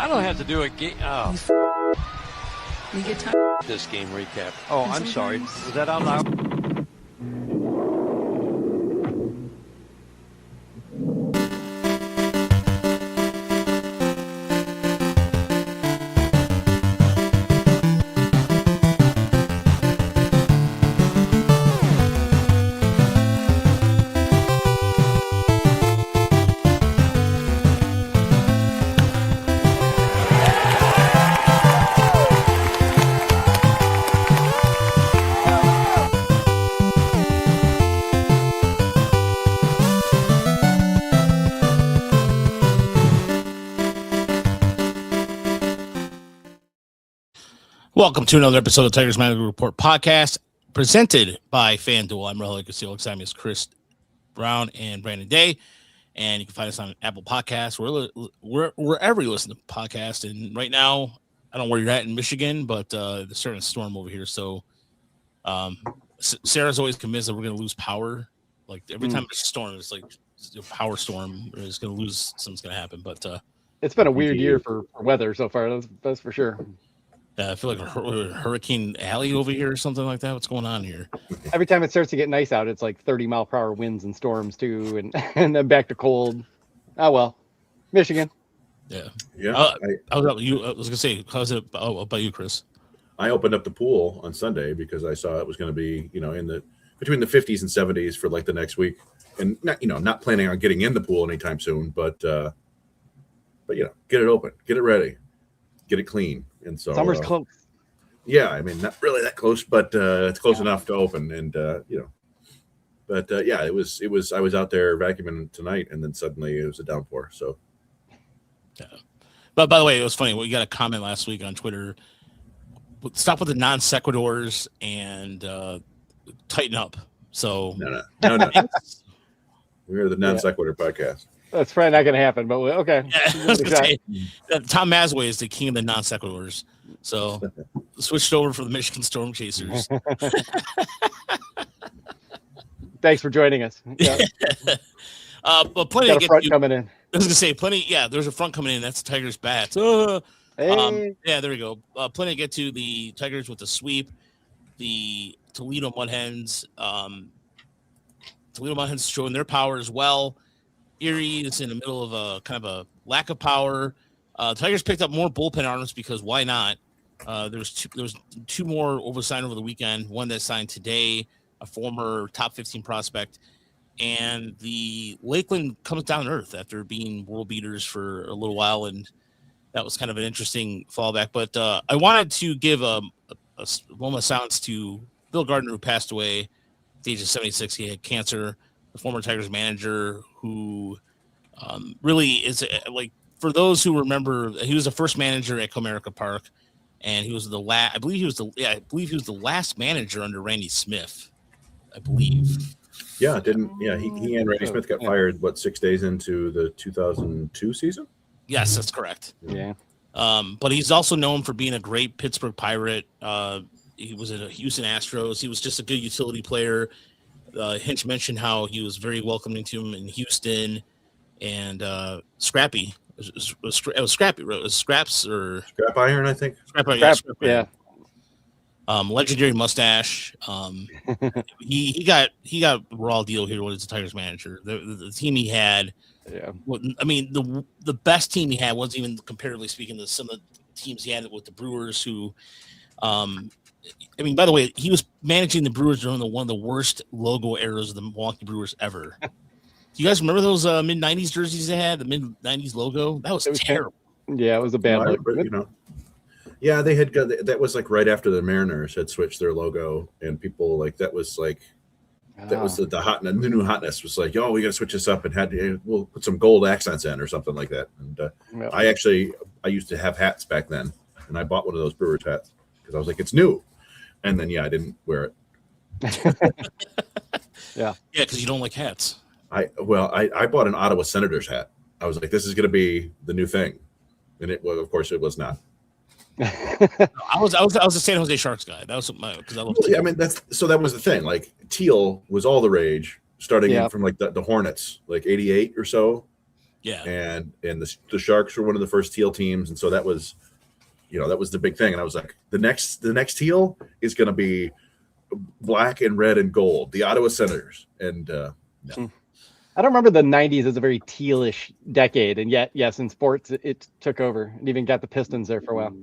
I don't have to do a game. Oh. We get time. This game recap. Oh, I'm sorry. Was that out loud? Welcome to another episode of the Tigers Manager Report podcast, presented by FanDuel. I'm Rogelio. Alongside me is Chris Brown and Brandon Day, and you can find us on Apple Podcasts, wherever you listen to podcasts. And right now, I don't know where you're at in Michigan, but there's starting to storm over here. So Sarah's always convinced that we're going to lose power. Like every time there's a storm, it's like a power storm. It's going to lose. Something's going to happen. But it's been a weird year for weather so far. That's for sure. I feel like a Hurricane Alley over here or something like that. What's going on here? Every time it starts to get nice out, it's like 30-mile-per-hour winds and storms too, and then back to cold. Oh well, Michigan. Yeah. I was gonna say, how's it about you, Chris? I opened up the pool on Sunday because I saw it was going to be, between the 50s and 70s for like the next week, and not planning on getting in the pool anytime soon, but get it open, get it ready, get it clean. And so summer's close. Yeah, I mean, not really that close, but it's close enough to open. And it was. I was out there vacuuming tonight, and then suddenly it was a downpour. So, yeah. But by the way, it was funny. We got a comment last week on Twitter. Stop with the non sequiturs and tighten up. So no. We're the non sequitur podcast. That's probably not going to happen, but okay. Yeah, I was gonna say, Tom Masway is the king of the non sequiturs. So switched over for the Michigan Storm Chasers. Thanks for joining us. Yeah. But plenty got a front coming in. I was gonna say plenty. Yeah, there's a front coming in. That's the Tigers bats. Hey. Yeah, there we go. Plenty to get to. The Tigers with the sweep. The Toledo Hens. Toledo Hens showing their power as well. Erie is in the middle of a kind of a lack of power. Tigers picked up more bullpen arms because why not? There was two more signed over the weekend. One that signed today, a former top 15 prospect, and the Lakeland comes down to earth after being world beaters for a little while, and that was kind of an interesting fallback. But I wanted to give a moment of silence to Bill Gardner, who passed away at the age of 76. He had cancer. The former Tigers manager who really is like, for those who remember, he was the first manager at Comerica Park, and he was the last. I believe he was the last manager under Randy Smith. I believe. Yeah, he and Randy Smith got fired 6 days into the 2002 season. Yes, that's correct. Yeah. But he's also known for being a great Pittsburgh Pirate. He was in a Houston Astros. He was just a good utility player. Hens mentioned how he was very welcoming to him in Houston, and scrappy. It was scrappy. It was scraps or scrap iron, I think. Scrap iron. Yeah. Legendary mustache. He got a raw deal here when he's the Tigers manager. The team he had. Yeah. I mean, the best team he had wasn't even comparatively speaking to some of the teams he had with the Brewers, who. I mean, by the way, he was managing the Brewers during one of the worst logo eras of the Milwaukee Brewers ever. Do you guys remember those mid-'90s jerseys they had? The mid-'90s logo? That was terrible. Yeah, it was a bad look. Yeah, they had got that was like right after the Mariners had switched their logo, and people that was the hot, the new hotness was like, we got to switch this up, and we'll put some gold accents in or something like that. And I used to have hats back then, and I bought one of those Brewers hats because I was like, it's new. And then, I didn't wear it. Yeah, because you don't like hats. I bought an Ottawa Senators hat. I was like, this is going to be the new thing, and of course, it was not. I was a San Jose Sharks guy. That was because I love. Yeah, I mean that was the thing. Like teal was all the rage, starting in from like the Hornets, like '88 or so, Yeah. And the Sharks were one of the first teal teams, and so that was the big thing. And I was like, the next teal is going to be black and red and gold, the Ottawa Senators. And no. I don't remember the 90s as a very tealish decade, and yet, yes, in sports, it took over and even got the Pistons there for a while.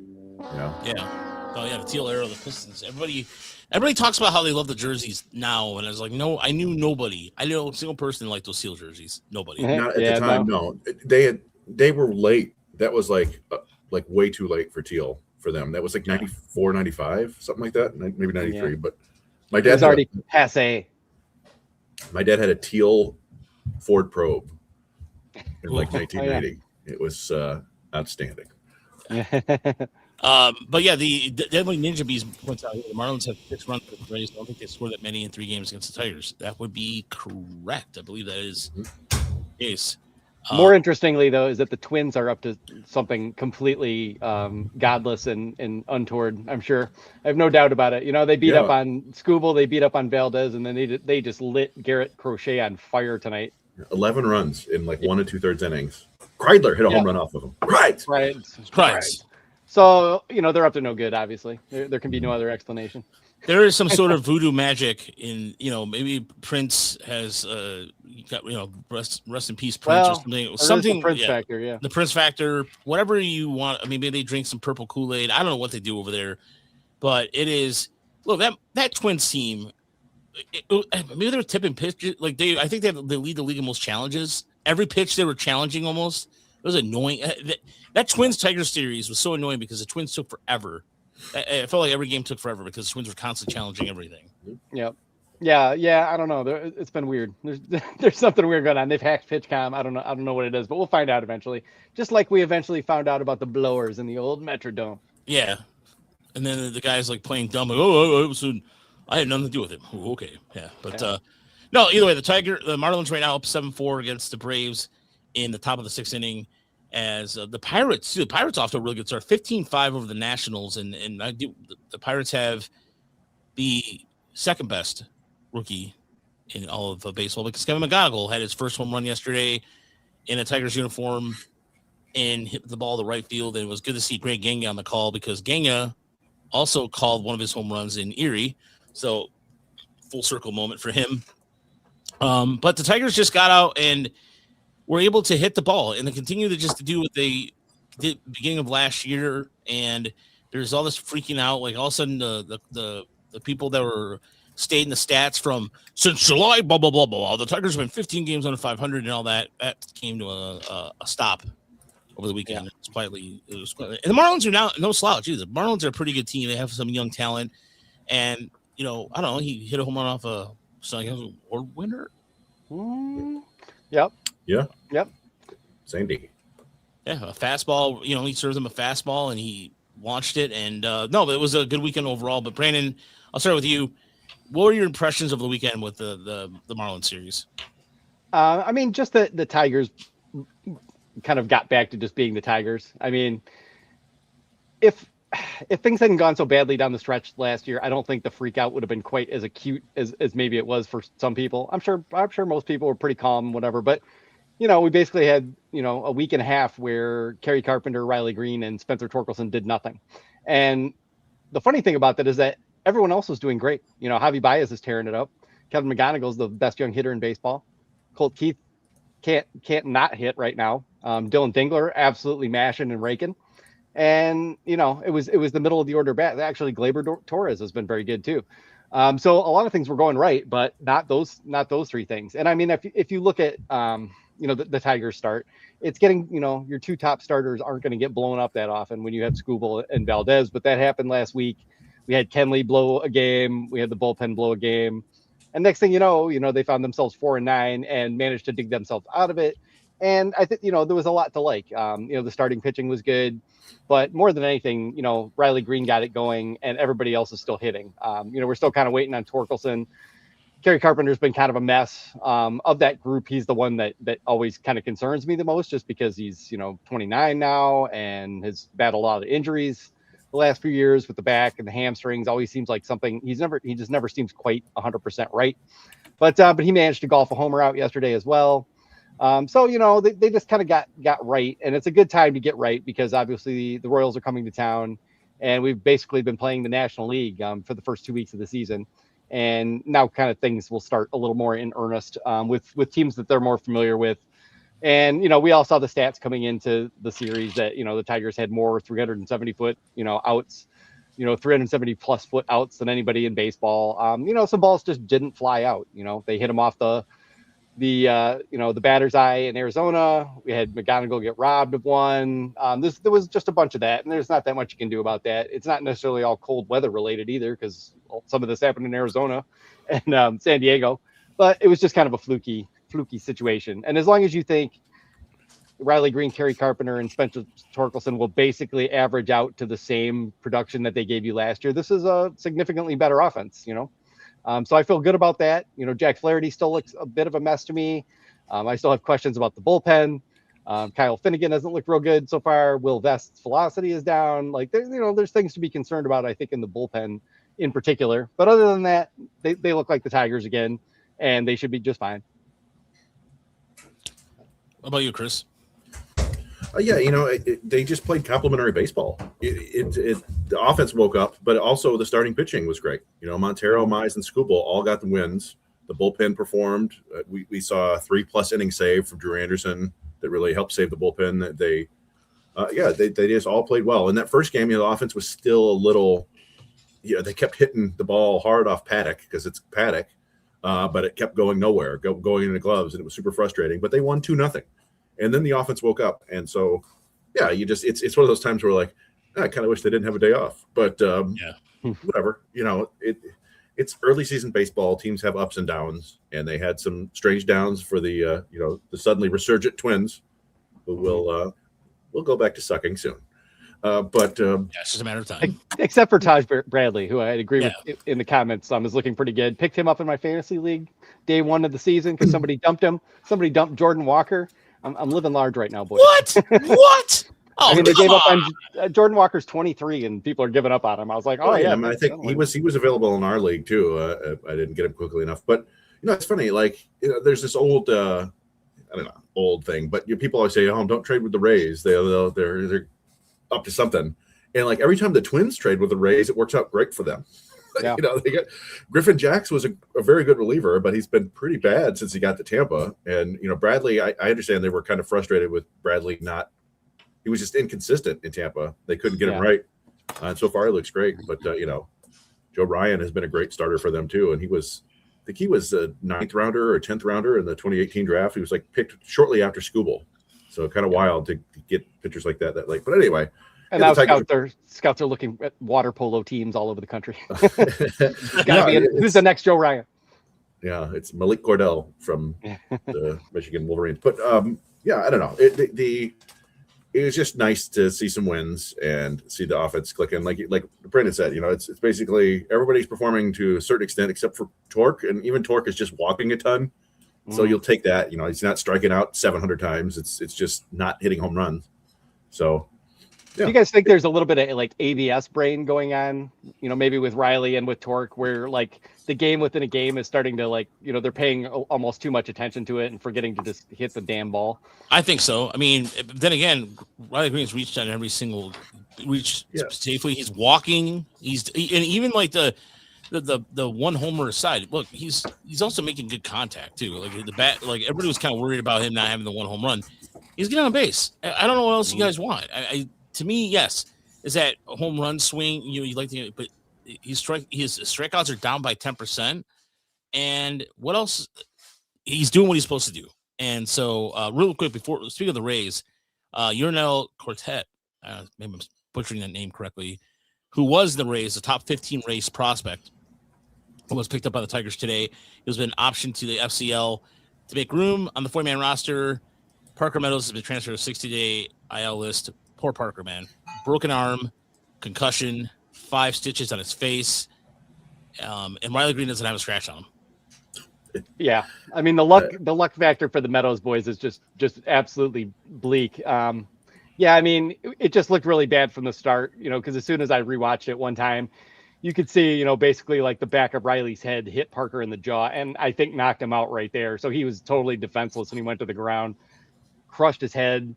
Yeah. Oh, yeah, the teal era of the Pistons. Everybody talks about how they love the jerseys now, and I was like, no, I knew nobody. I knew a single person liked those teal jerseys. Nobody. Not at the time, no. They were late. That was like way too late for teal for them. That was like 94, 95, something like that, maybe 93. But my dad was already passe. My dad had a teal Ford Probe in like 1980. It was outstanding. But yeah, the Deadly Ninja Bees points out here the Marlins have 6 runs for the Braves. I don't think they scored that many in 3 games against the Tigers. That would be correct. I believe that is the case. More interestingly, though, is that the Twins are up to something completely godless and untoward. I'm sure. I have no doubt about it. They beat up on Skubal, they beat up on Valdez, and then they just lit Garrett Crochet on fire tonight. 11 runs in like 1 2/3 innings. Kreidler hit a home run off of him. Right. So they're up to no good. Obviously, there can be no other explanation. There is some sort of voodoo magic in, maybe Prince has, rest in peace, Prince, or something. The Prince factor, the Prince factor, whatever you want. Maybe they drink some purple Kool-Aid. I don't know what they do over there, but it is. Look, that Twins team. Maybe they're tipping pitches. I think they lead the league in most challenges. Every pitch they were challenging almost. It was annoying. That Twins Tigers series was so annoying because the Twins took forever. I felt like every game took forever because the Twins were constantly challenging everything. Yep. Yeah. I don't know. It's been weird. There's something weird going on. They've hacked PitchCom. I don't know what it is, but we'll find out eventually. Just like we eventually found out about the blowers in the old Metrodome. Yeah. And then the guy's like playing dumb. Like, I had nothing to do with it. Oh, okay. Yeah. But no, either way, the Marlins right now up 7-4 against the Braves in the top of the 6th inning. As the Pirates off to a really good start, 15-5 over the Nationals, and the Pirates have the second best rookie in all of baseball because Kevin McGonigal had his first home run yesterday in a Tigers uniform and hit the ball to right field, and it was good to see Greg Gagne on the call because Gagne also called one of his home runs in Erie, so full circle moment for him. But the Tigers just got out and were able to hit the ball and they continue to do what they did beginning of last year. And there's all this freaking out. Like all of a sudden the people that were stating the stats from since July, blah, blah, blah, blah. The Tigers have been 15 games under 500 and all that came to a stop over the weekend. Yeah. It was quietly. And the Marlins are now no slouch either. The Marlins are a pretty good team. They have some young talent. And, I don't know, he hit a home run off a award winner. Yep. Yeah. Yep. Sandy. Yeah, a fastball. He serves him a fastball, and he launched it. And no, but it was a good weekend overall. But Brandon, I'll start with you. What were your impressions of the weekend with the Marlins series? Just the Tigers kind of got back to just being the Tigers. If things hadn't gone so badly down the stretch last year, I don't think the freak out would have been quite as acute as maybe it was for some people. I'm sure most people were pretty calm, whatever. But we basically had a week and a half where Kerry Carpenter, Riley Green, and Spencer Torkelson did nothing. And the funny thing about that is that everyone else was doing great. Javier Baez is tearing it up. Kevin McGonigal's the best young hitter in baseball. Colt Keith can't not hit right now. Dylan Dingler absolutely mashing and raking. And it was the middle of the order bat. Actually, Gleyber Torres has been very good too. So a lot of things were going right, but not those 3 things. And if you look at the Tigers start, it's getting your 2 top starters aren't going to get blown up that often when you have Skubal and Valdez, but that happened last week. We had Kenley blow a game, we had the bullpen blow a game, and next thing they found themselves 4-9 and managed to dig themselves out of it. And I think there was a lot to like. The starting pitching was good. But more than anything, Riley Green got it going and everybody else is still hitting. We're still kind of waiting on Torkelson. Kerry Carpenter's been kind of a mess. Of that group, he's the one that always kind of concerns me the most just because he's, 29 now and has battled a lot of injuries the last few years with the back and the hamstrings. Always seems like something he just never seems quite 100% right. But he managed to golf a homer out yesterday as well. So, they just kind of got right, and it's a good time to get right because obviously the Royals are coming to town, and we've basically been playing the National League for the first 2 weeks of the season, and now kind of things will start a little more in earnest with teams that they're more familiar with. And we all saw the stats coming into the series that the Tigers had more 370-foot outs, 370 plus foot outs than anybody in baseball. Some balls just didn't fly out. They hit them off the batter's eye in Arizona. We had McGonigal get robbed of one. There was just a bunch of that, and there's not that much you can do about that. It's not necessarily all cold weather related either, because some of this happened in Arizona and San Diego, but it was just kind of a fluky situation. And as long as you think Riley Green, Kerry Carpenter, and Spencer Torkelson will basically average out to the same production that they gave you last year, this is a significantly better offense, So I feel good about that. Jack Flaherty still looks a bit of a mess to me. I still have questions about the bullpen. Kyle Finnegan doesn't look real good so far. Will Vest's velocity is down. There's things to be concerned about, I think, in the bullpen in particular. But other than that, they look like the Tigers again, and they should be just fine. What about you, Chris? They just played complimentary baseball. The offense woke up, but also the starting pitching was great. Montero, Mize, and Skubal all got the wins. The bullpen performed. We saw a 3+ inning save from Drew Anderson that really helped save the bullpen. They just all played well. In that first game, the offense was still a little. They kept hitting the ball hard off Paddock because it's Paddock, but it kept going nowhere, going into gloves, and it was super frustrating. But they won 2-0. And then the offense woke up. And so, it's one of those times where I kind of wish they didn't have a day off, but whatever, it's early season baseball. Teams have ups and downs, and they had some strange downs for the suddenly resurgent Twins who will go back to sucking soon. It's just a matter of time. Except for Taj Bradley, who I agree with in the comments, is looking pretty good. Picked him up in my fantasy league day 1 of the season because somebody dumped him. Somebody dumped Jordan Walker. I'm living large right now, boys. What? Oh, they gave up on Jordan Walker's 23, and people are giving up on him. I was like, I think he was available in our league too. I didn't get him quickly enough, but it's funny. There's this old, old thing, but people always say, "Oh, don't trade with the Rays. They're up to something." And every time the Twins trade with the Rays, it works out great for them. Yeah. They got Griffin Jacks was a very good reliever, but he's been pretty bad since he got to Tampa. And Bradley, I understand they were kind of frustrated with Bradley he was just inconsistent in Tampa. They couldn't get him right. And so far he looks great. But Joe Ryan has been a great starter for them too. And I think he was a 9th rounder or 10th rounder in the 2018 draft. He was picked shortly after Skubal. So kind of wild to get pitchers like that late. But anyway. And now scouts are looking at water polo teams all over the country. Who's the next Joe Ryan? Yeah, it's Malik Cordell from the Michigan Wolverines. But I don't know. It was just nice to see some wins and see the offense clicking. Like Brandon said, it's basically everybody's performing to a certain extent except for Torque, and even Torque is just walking a ton. So you'll take that. He's not striking out 700 times. It's just not hitting home runs. So. Yeah. Do you guys think there's a little bit of ABS brain going on, maybe with Riley and with Torque, where the game within a game is starting to they're paying almost too much attention to it and forgetting to just hit the damn ball? I think so. I mean, then again, Riley Green's reached on every single safely. He's walking. And even the one homer aside, look, he's also making good contact too. The bat, everybody was kind of worried about him not having the one home run. He's getting on base. I don't know what else you guys want. To me, yes, is that a home run swing. You like to, but his strikeouts are down by 10%. And what else? He's doing what he's supposed to do. And so, real quick, before speaking of the Rays, Yurnel Quartet, maybe I'm butchering that name correctly, who was the Rays, the top 15 Rays prospect, was picked up by the Tigers today. He has been optioned to the FCL to make room on the 40-man roster. Parker Meadows has been transferred to 60-day IL list. Poor Parker, man. Broken arm, concussion, 5 stitches on his face, and Riley Green doesn't have a scratch on him. Yeah, I mean the luck factor for the Meadows boys is just absolutely bleak. I mean it just looked really bad from the start, because as soon as I rewatched it one time, you could see, basically like the back of Riley's head hit Parker in the jaw, and I think knocked him out right there. So he was totally defenseless, and he went to the ground, crushed his head,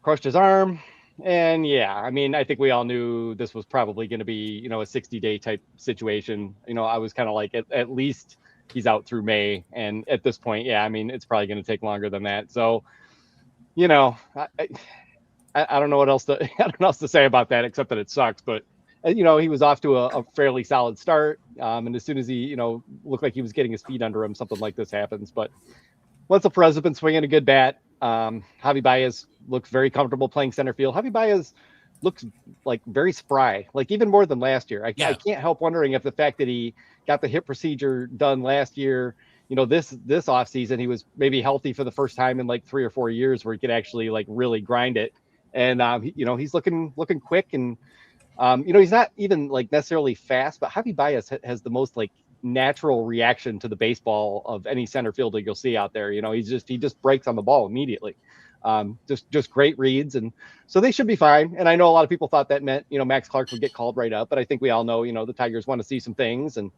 crushed his arm. And yeah, I mean, I think we all knew this was probably going to be, a 60-day type situation. I was kind of like, at least he's out through May. And at this point, yeah, I mean, it's probably going to take longer than that. So, I don't know what else to, I don't know else to say about that, except that it sucks. But, he was off to a fairly solid start. And as soon as he, looked like he was getting his feet under him, something like this happens. But once the Perez has been swinging a good bat, Javi Baez looks very comfortable playing center field. Javi Baez looks like very spry, like even more than last year. I can't help wondering if the fact that he got the hip procedure done last year, this offseason, he was maybe healthy for the first time in like 3 or 4 years where he could actually like really grind it. And, he's looking quick, and, he's not even like necessarily fast, but Javi Baez has the most like natural reaction to the baseball of any center fielder you'll see out there. He just breaks on the ball immediately. Just great reads, and so they should be fine. And I know a lot of people thought that meant Max Clark would get called right up, but I think we all know the Tigers want to see some things and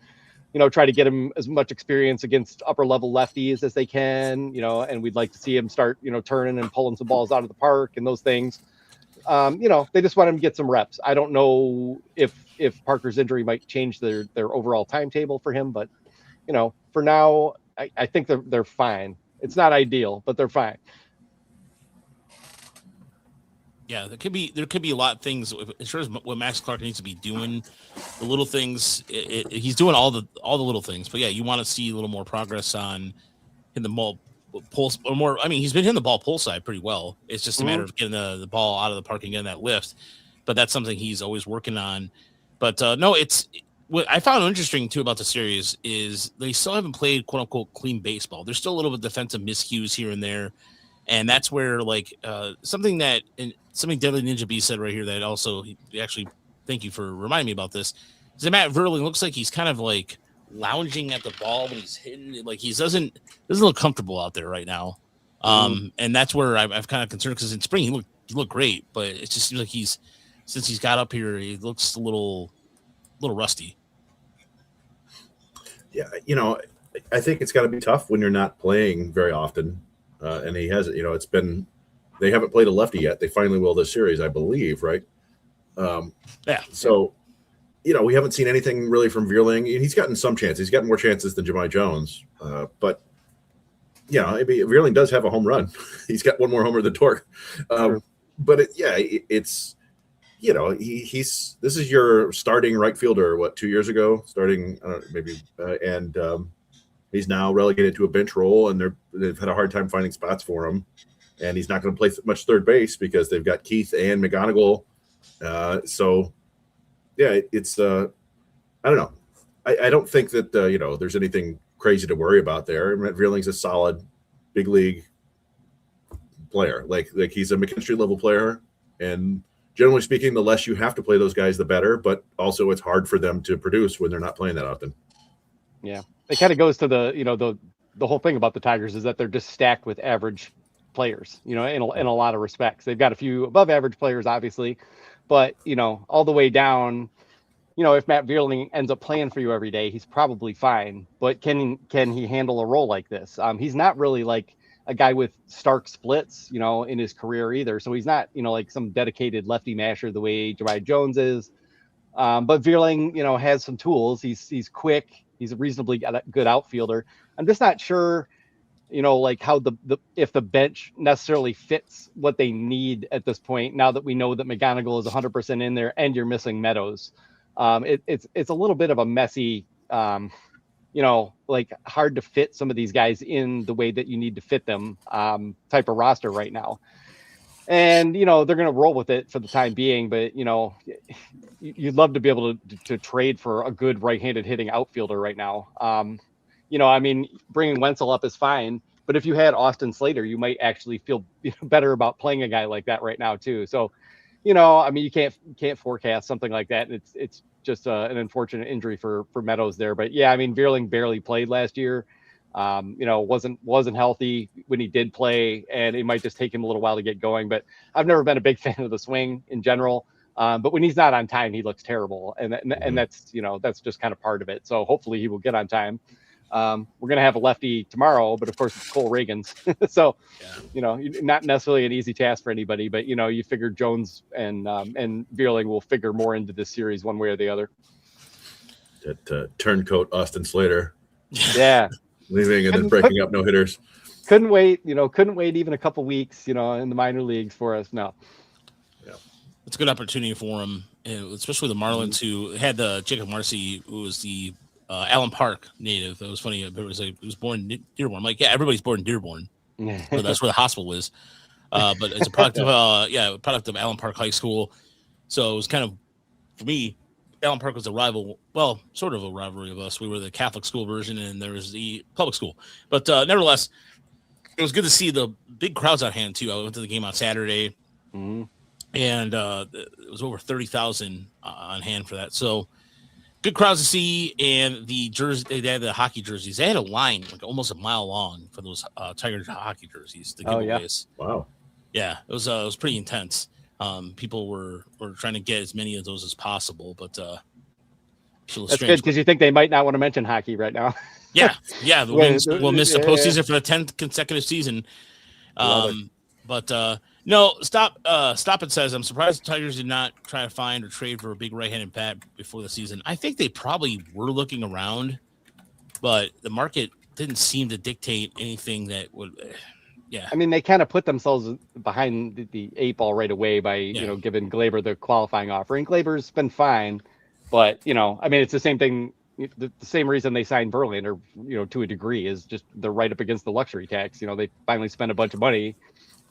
try to get him as much experience against upper level lefties as they can. And we'd like to see him start turning and pulling some balls out of the park and those things. They just want him to get some reps. I don't know if Parker's injury might change their overall timetable for him, but for now, I think they're fine. It's not ideal, but they're fine. Yeah, there could be a lot of things as far as what Max Clark needs to be doing. The little things, he's doing all the little things. But yeah, you want to see a little more progress on in the ball pulse or more. I mean, he's been hitting the ball pull side pretty well. It's just a matter of getting the ball out of the park and getting that lift. But that's something he's always working on. But no, it's what I found interesting too about the series is they still haven't played quote unquote clean baseball. There's still a little bit of defensive miscues here and there. And that's where something Deadly Ninja B said right here that also he actually thank you for reminding me about this. Is that Matt Verling looks like he's kind of like lounging at the ball when he's hitting it. Like he doesn't look comfortable out there right now. And that's where I've kind of concerned because in spring he looked great, but it just seems like since he's got up here, he looks a little rusty. Yeah, I think it's got to be tough when you're not playing very often. And he hasn't, they haven't played a lefty yet. They finally will this series, I believe, right? Yeah. So, we haven't seen anything really from Vierling. He's gotten some chances. He's gotten more chances than Jahmai Jones. But, Vierling does have a home run. He's got one more homer than Torque. But, it's, this is your starting right fielder, 2 years ago? He's now relegated to a bench role, and they've had a hard time finding spots for him. And he's not going to play much third base because they've got Keith and McGonigal. It's I don't know. I don't think that there's anything crazy to worry about there. Matt Vierling's a solid big league player. Like he's a McKinstry level player, and generally speaking, the less you have to play those guys, the better. But also, it's hard for them to produce when they're not playing that often. Yeah. It kind of goes to the whole thing about the Tigers is that they're just stacked with average players, in a lot of respects. They've got a few above average players, obviously, but, all the way down, if Matt Vierling ends up playing for you every day, he's probably fine. But can he handle a role like this? He's not really like a guy with stark splits, in his career either. So he's not, like some dedicated lefty masher the way Jahmai Jones is. But Vierling, has some tools. He's quick. He's a reasonably good outfielder. I'm just not sure, like how if the bench necessarily fits what they need at this point. Now that we know that McGonigal is 100% in there and you're missing Meadows, it's a little bit of a messy, like hard to fit some of these guys in the way that you need to fit them type of roster right now. And, they're going to roll with it for the time being. But, you'd love to be able to trade for a good right-handed hitting outfielder right now. Bringing Wenzel up is fine. But if you had Austin Slater, you might actually feel better about playing a guy like that right now, too. So, you can't forecast something like that. It's just an unfortunate injury for Meadows there. But, yeah, Vierling barely played last year. Wasn't healthy when he did play, and it might just take him a little while to get going. But I've never been a big fan of the swing in general. But when he's not on time, he looks terrible, and that's that's just kind of part of it. So hopefully he will get on time. We're gonna have a lefty tomorrow, but of course it's Cole Reagans, so not necessarily an easy task for anybody. But you figure Jones and Vierling will figure more into this series one way or the other. That turncoat Austin Slater, leaving and then breaking up no hitters. Couldn't wait even a couple weeks, in the minor leagues for us. No. Yeah. It's a good opportunity for him, especially the Marlins, who had the Jacob Marcy, who was the Allen Park native. That was funny. It was born in Dearborn. I'm like, yeah, everybody's born in Dearborn. So that's where the hospital is. But it's a product of product of Allen Park High School. So it was kind of, for me, Allen Park was a rival, well, sort of a rivalry of us. We were the Catholic school version, and there was the public school. But nevertheless, it was good to see the big crowds on hand too. I went to the game on Saturday, and it was over 30,000 on hand for that. So good crowds to see. And the jersey, they had the hockey jerseys. They had a line like almost a mile long for those Tigers hockey jerseys. The giveaways. Wow. Yeah, it was pretty intense. People were trying to get as many of those as possible, but that's good because you think they might not want to mention hockey right now. Yeah. The Wings will miss the postseason for the 10th consecutive season. But no, Stop It says, I'm surprised the Tigers did not try to find or trade for a big right-handed bat before the season. I think they probably were looking around, but the market didn't seem to dictate anything that would. Yeah, I mean, they kind of put themselves behind the 8 ball right away by giving Glaber the qualifying offer. And Glaber's been fine, but it's the same thing. The same reason they signed Verlander, to a degree, is just they're right up against the luxury tax. They finally spent a bunch of money,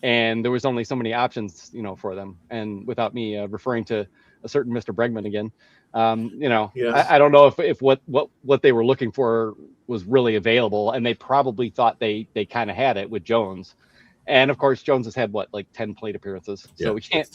and there was only so many options, for them. And without me referring to a certain Mr. Bregman again, I don't know if what they were looking for was really available, and they probably thought they kind of had it with Jones. And of course, Jones has had 10 plate appearances, so we can't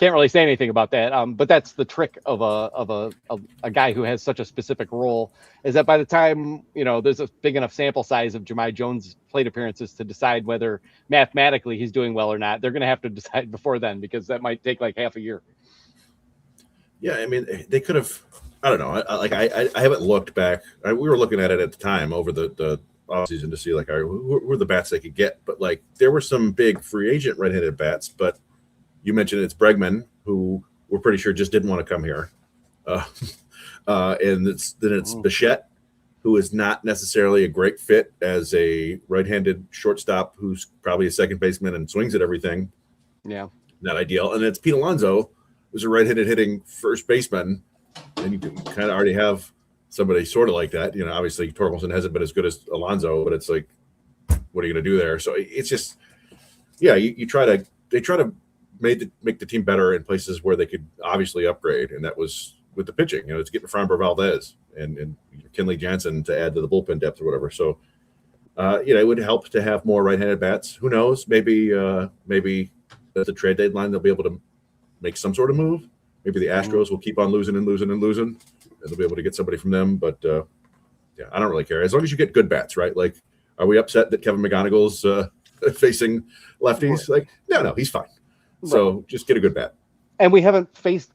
really say anything about that. But that's the trick of a guy who has such a specific role, is that by the time there's a big enough sample size of Jahmai Jones' plate appearances to decide whether mathematically he's doing well or not, they're going to have to decide before then, because that might take like half a year. Yeah, I mean, they could have. I don't know. I haven't looked back. We were looking at it at the time over the offseason to see who were the bats they could get. But there were some big free agent right-handed bats. But you mentioned it's Bregman, who we're pretty sure just didn't want to come here, and it's Bichette, who is not necessarily a great fit as a right-handed shortstop who's probably a second baseman and swings at everything. Yeah, not ideal. And it's Pete Alonso, who's a right-handed hitting first baseman. And you can kind of already have somebody sort of like that. Obviously Torkelson hasn't been as good as Alonso, but it's like, what are you going to do there? So it's just, they try to make the team better in places where they could obviously upgrade. And that was with the pitching, it's getting Framber Valdez and Kenley Jansen to add to the bullpen depth or whatever. So, it would help to have more right-handed bats. Who knows? Maybe at the trade deadline, they'll be able to make some sort of move. Maybe the Astros will keep on losing, and they'll be able to get somebody from them. But I don't really care as long as you get good bats, right? Like, are we upset that Kevin McGonigal's facing lefties? No, he's fine. So just get a good bat. And we haven't faced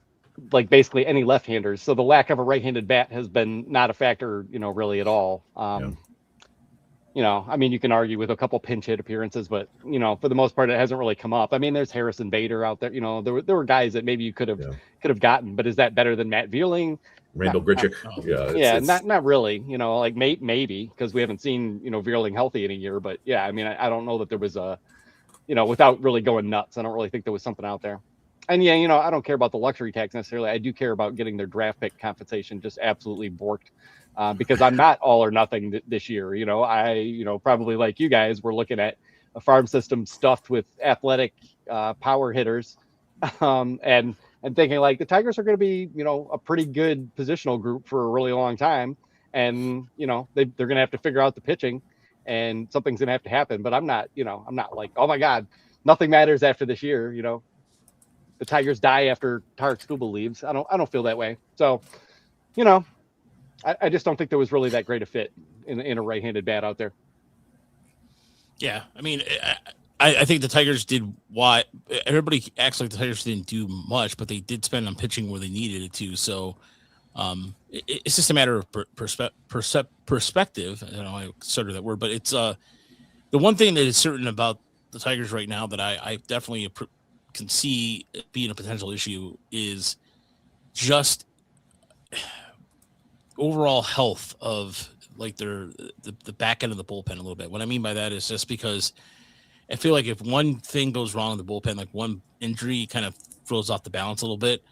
basically any left-handers, so the lack of a right-handed bat has been not a factor, really at all. You can argue with a couple pinch hit appearances, but for the most part, it hasn't really come up. I mean, there's Harrison Bader out there. There were guys that maybe you could have gotten, but is that better than Matt Vierling? Randall Grichuk? Not really. Maybe because we haven't seen Vierling healthy in a year. But yeah, I mean, I don't know that there was a, without really going nuts, I don't really think there was something out there. And I don't care about the luxury tax necessarily. I do care about getting their draft pick compensation just absolutely borked. Because I'm not all or nothing this year. I probably like you guys, we're looking at a farm system stuffed with athletic power hitters, and thinking the Tigers are going to be a pretty good positional group for a really long time, and they're going to have to figure out the pitching, and something's going to have to happen. But I'm not like, oh my God, nothing matters after this year. The Tigers die after Tarek Skubal leaves. I don't feel that way. So, I just don't think there was really that great a fit in a right-handed bat out there. Yeah, I mean, I think the Tigers did what everybody acts like the Tigers didn't do much, but they did spend on pitching where they needed it to. So it's just a matter of perspective. I don't know I started that word, but it's the one thing that is certain about the Tigers right now that I definitely can see being a potential issue is just overall health of like the back end of the bullpen a little bit. What I mean by that is just because I feel like if one thing goes wrong in the bullpen, like one injury kind of throws off the balance a little bit.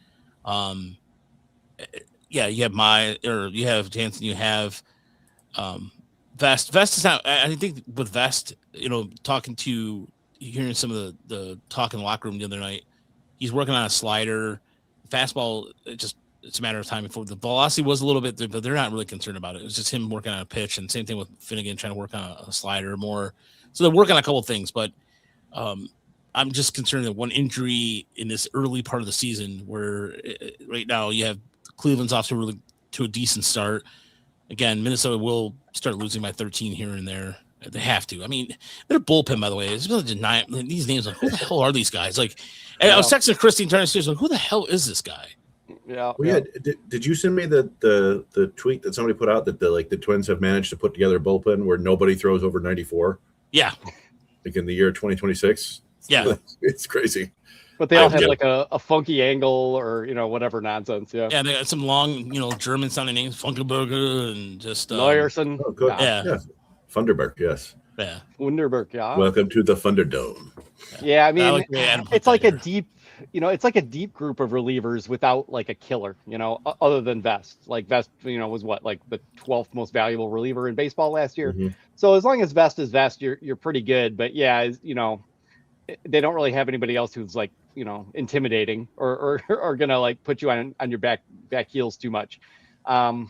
Yeah, you have Jansen, you have Vest. Vest is not. I think with Vest, hearing some of the talk in the locker room the other night, he's working on a slider, fastball. It's a matter of time before the velocity was a little bit, but they're not really concerned about it. It was just him working on a pitch, and same thing with Finnegan trying to work on a slider more. So they're working on a couple of things, but I'm just concerned that one injury in this early part of the season, where right now you have Cleveland's off to a decent start. Again, Minnesota will start losing by 13 here and there. They have to. I mean, their bullpen, by the way, is really these names. Like, who the hell are these guys? Like, I was texting Christine trying to see, like, who the hell is this guy? Yeah. Well, yeah. Did you send me the tweet that somebody put out that the Twins have managed to put together a bullpen where nobody throws over 94? Yeah. Like in the year 2026. Yeah. It's crazy. But they all have like a funky angle or whatever nonsense. Yeah. Yeah, they got some long German sounding names, Funkenberger and just Neuerson. Oh, good. Yeah. Funderberg, yes. Yeah. Wunderberg, yeah. Welcome to the Thunderdome. Yeah, I mean, it's like a here. deep, it's like a deep group of relievers without like a killer, other than Vest. Like Vest, was what, like the 12th most valuable reliever in baseball last year. Mm-hmm. So as long as Vest is Vest, you're pretty good. But yeah, they don't really have anybody else who's like, intimidating or gonna like put you on your back heels too much. And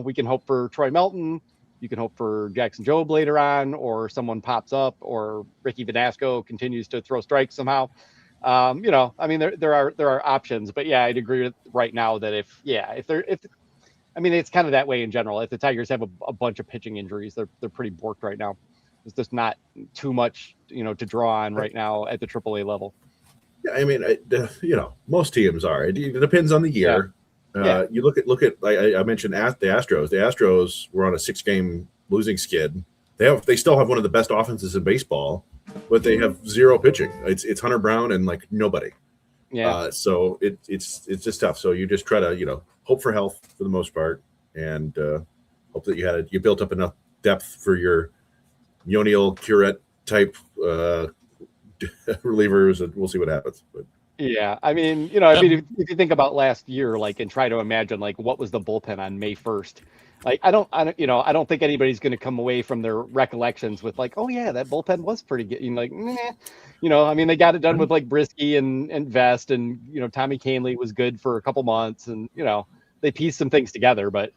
we can hope for Troy Melton. You can hope for Jackson Jobe later on, or someone pops up, or Ricky Vanasco continues to throw strikes somehow. I mean, there are options, but yeah, I'd agree with right now that it's kind of that way in general. If the Tigers have a bunch of pitching injuries, they're pretty borked right now. There's just not too much, to draw on right now at the AAA level. Yeah, I mean, most teams are. It depends on the year. Yeah. You look at I mentioned the Astros. The Astros were on a 6-game losing skid. They still have one of the best offenses in baseball, but they have zero pitching. It's Hunter Brown and like nobody. Yeah. So it's just tough. So you just try to hope for health for the most part, and hope that you built up enough depth for your Yoniel Curette type relievers, and we'll see what happens. But yeah, I mean, if you think about last year, like, and try to imagine like what was the bullpen on May 1st. Like, I don't think anybody's going to come away from their recollections with like, oh yeah, that bullpen was pretty good. Like, I mean, they got it done with like Brisky and Vest, and Tommy Canley was good for a couple months, and they pieced some things together, but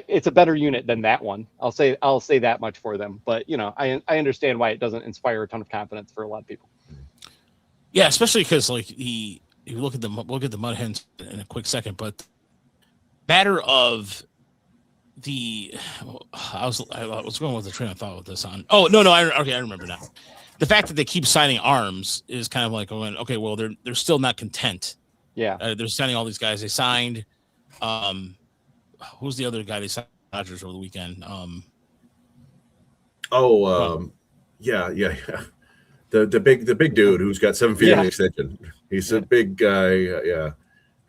it's a better unit than that one. I'll say that much for them. But I understand why it doesn't inspire a ton of confidence for a lot of people. Yeah, especially because like you look at the Mud Hens in a quick second, but matter of the I was going with the train of thought with this on. Oh no, I remember now. The fact that they keep signing arms is kind of like going, okay, well they're still not content. Yeah, they're signing all these guys. They signed. Who's the other guy they signed Dodgers over the weekend? Yeah. The big dude who's got 7 feet of extension. He's a big guy. Yeah.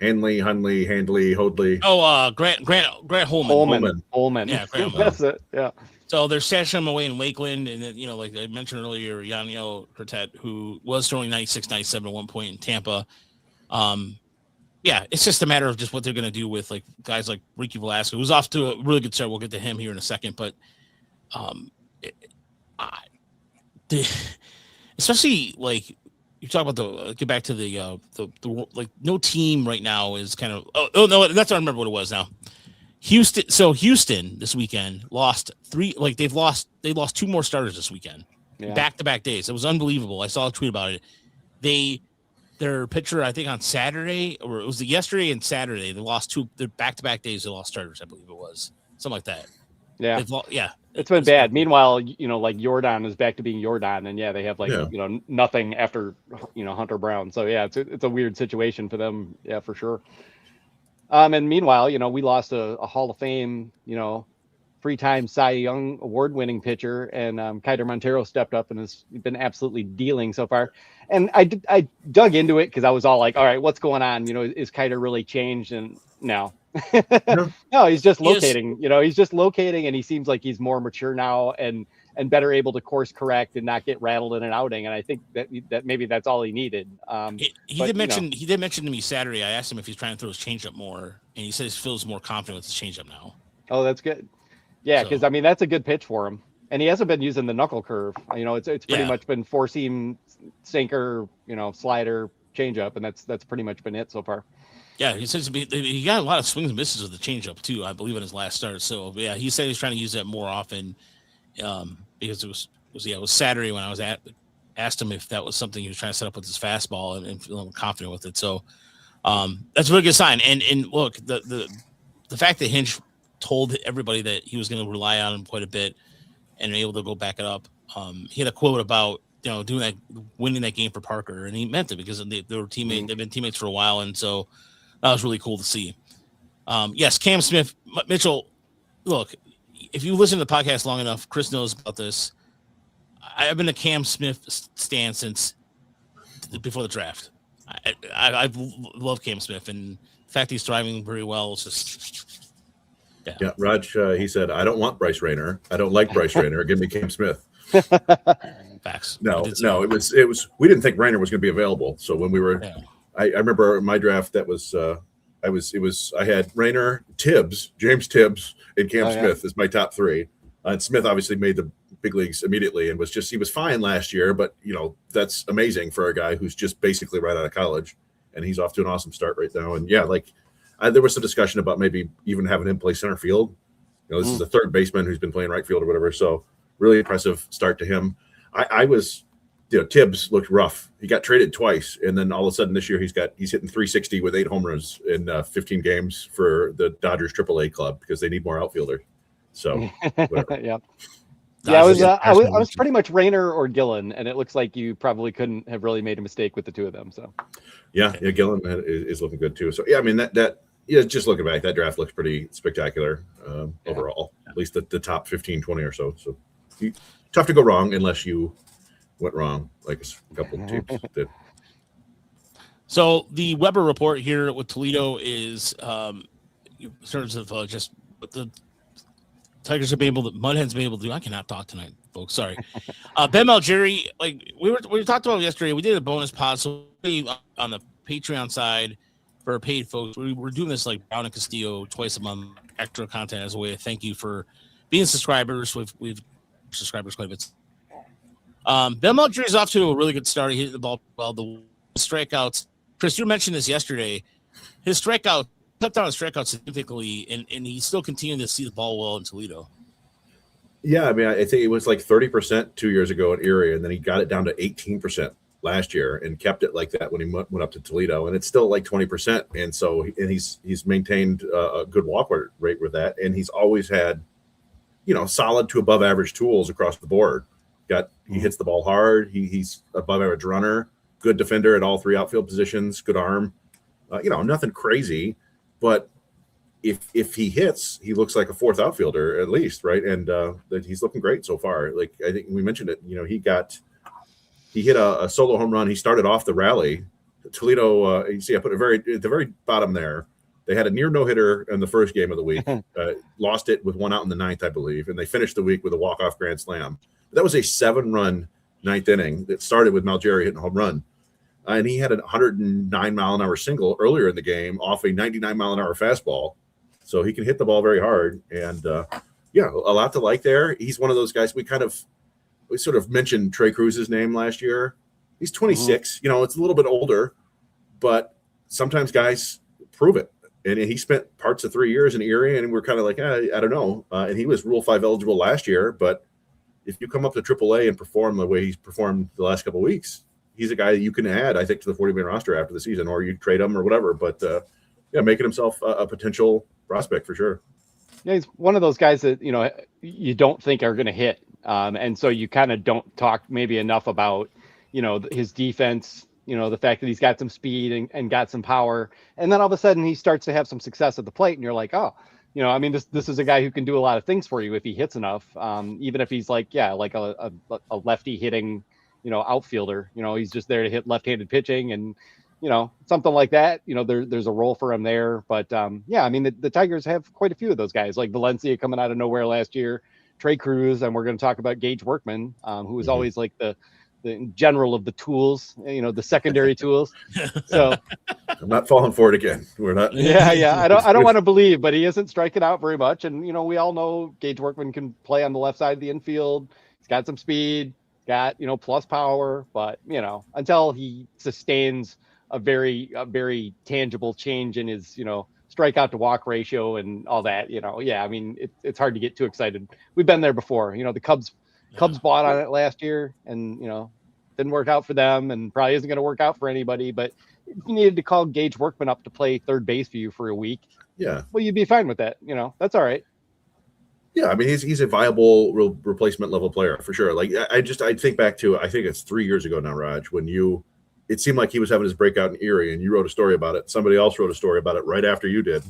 Handley, Hoadley. Oh, Grant Holman. Holman. Yeah, Grant Holman. That's it. Yeah. So they're stashing him away in Lakeland, and then, like I mentioned earlier, Yaniel Quartet, who was throwing 96, 97 at one point in Tampa. Yeah, it's just a matter of just what they're going to do with like guys like Ricky Velasco, who's off to a really good start. We'll get to him here in a second, but especially like you talk about get back to the like no team right now is kind of no, that's I remember what it was now. Houston this weekend lost 3. Like they lost 2 more starters this weekend, back-to-back days. It was unbelievable. I saw a tweet about it. Their pitcher, I think on Saturday, or it was yesterday and Saturday, they lost 2. Their back-to-back days, they lost starters. I believe it was something like that. Yeah. Yeah. It's been bad. Meanwhile, like Jordan is back to being Jordan, and they have nothing after Hunter Brown. So yeah, it's a weird situation for them. Yeah, for sure. And meanwhile, we lost a Hall of Fame, 3-time Cy Young award-winning pitcher, and Kiter Montero stepped up and has been absolutely dealing so far. And I dug into it because I was all like, all right, what's going on? Is Kiter really changed? And no. No, he's just locating. He's just locating, and he seems like he's more mature now and better able to course correct and not get rattled in an outing. And I think that maybe that's all he needed. He did mention to me Saturday. I asked him if he's trying to throw his changeup more, and he says he feels more confident with his changeup now. Oh, that's good. Yeah, because that's a good pitch for him, and he hasn't been using the knuckle curve. It's pretty much been 4-seam, sinker, slider, changeup, and that's pretty much been it so far. Yeah, he says he got a lot of swings and misses with the changeup too, I believe, in his last start. So yeah, he said he's trying to use that more often, because it was Saturday when I was asked him if that was something he was trying to set up with his fastball and feeling confident with it. So that's a really good sign. And look, the fact that Hinch told everybody that he was going to rely on him quite a bit and able to go back it up. He had a quote about doing that, winning that game for Parker, and he meant it because they were teammates. They've been teammates for a while, and so that was really cool to see. Yes, Cam Smith, Mitchell. Look, if you listen to the podcast long enough, Chris knows about this. I've been a Cam Smith stan since before the draft. I love Cam Smith, and the fact he's thriving very well is just. Yeah, Raj, he said, I don't want Bryce Rayner. I don't like Bryce Rayner. Give me Cam Smith. Facts. No, it was. We didn't think Rayner was going to be available. So when we were, I remember my draft that was, I had Rayner, Tibbs, James Tibbs, and Cam Smith as my top three. And Smith obviously made the big leagues immediately and he was fine last year, but that's amazing for a guy who's just basically right out of college, and he's off to an awesome start right now. And there was some discussion about maybe even having him play center field. This is the third baseman who's been playing right field or whatever. So really impressive start to him. I was, Tibbs looked rough. He got traded twice, and then all of a sudden this year he's hitting 360 with 8 home runs in 15 games for the Dodgers AAA club because they need more outfielders. So yeah. I was pretty much Rayner or Gillen, and it looks like you probably couldn't have really made a mistake with the two of them. So yeah, Gillen is looking good too. So yeah, I mean that just looking back, that draft looks pretty spectacular overall. At least the top 15, 20 or so. So tough to go wrong unless you went wrong, like a couple of teams did. So the Weber report here with Toledo is in terms of just what the Tigers have been able to, Mudhens been able to do. I cannot talk tonight, folks. Sorry. Ben Malgeri, like we talked about yesterday, we did a bonus pod. So on the Patreon side for our paid folks, we're doing this like Brown and Castillo twice a month, extra content as a way of thank you for being subscribers. We've subscribers quite a bit. Ben Malgeri is off to a really good start. He hit the ball well. The strikeouts, Chris, you mentioned this yesterday. His strikeout cut down his strikeouts significantly, and he's still continuing to see the ball well in Toledo. Yeah, I mean, I think it was like 30% 2 years ago in Erie, and then he got it down to 18% last year and kept it like that when he went up to Toledo, and it's still like 20%. And so, he's maintained a good walk rate with that, and he's always had, solid to above average tools across the board. He hits the ball hard. He's above average runner, good defender at all three outfield positions, good arm. Nothing crazy, but if he hits, he looks like a fourth outfielder at least, right? And that he's looking great so far. Like I think we mentioned it. He hit a solo home run. He started off the rally. Toledo, you see, I put it at the very bottom there. They had a near no-hitter in the first game of the week, lost it with 1 out in the ninth, I believe, and they finished the week with a walk-off grand slam. That was a 7-run ninth inning that started with Malgeri hitting a home run. And he had a 109-mile-an-hour single earlier in the game off a 99-mile-an-hour fastball. So he can hit the ball very hard. And, a lot to like there. He's one of those guys we sort of mentioned Trey Cruz's name last year. He's 26. Mm-hmm. It's a little bit older, but sometimes guys prove it. And he spent parts of 3 years in Erie, and we're kind of like, I don't know. And he was Rule 5 eligible last year. But if you come up to AAA and perform the way he's performed the last couple of weeks, he's a guy that you can add, I think, to the 40-man roster after the season, or you trade him or whatever. But, making himself a potential prospect for sure. Yeah, he's one of those guys that, you don't think are going to hit. And so you kind of don't talk maybe enough about, his defense, the fact that he's got some speed and got some power. And then all of a sudden he starts to have some success at the plate. And you're like, oh, this is a guy who can do a lot of things for you if he hits enough. Even if he's like a lefty hitting, outfielder, he's just there to hit left-handed pitching and, something like that. There's a role for him there. But the Tigers have quite a few of those guys, like Valencia coming out of nowhere last year, Trey Cruz, and we're going to talk about Gage Workman, who was always like the general of the tools, the secondary tools. So I'm not falling for it again. We're not. Yeah. I don't want to believe, but he isn't striking out very much. And, we all know Gage Workman can play on the left side of the infield. He's got some speed, got, plus power, but, until he sustains a very tangible change in his, strikeout to walk ratio and all that, it's hard to get too excited. We've been there before. The Cubs bought on it last year and, didn't work out for them and probably isn't going to work out for anybody, but you needed to call Gage Workman up to play third base for you for a week. Yeah. Well, you'd be fine with that. That's all right. Yeah. I mean, he's a viable replacement level player for sure. Like I think back to, I think it's 3 years ago now, Raj, when it seemed like he was having his breakout in Erie and you wrote a story about it. Somebody else wrote a story about it right after you did.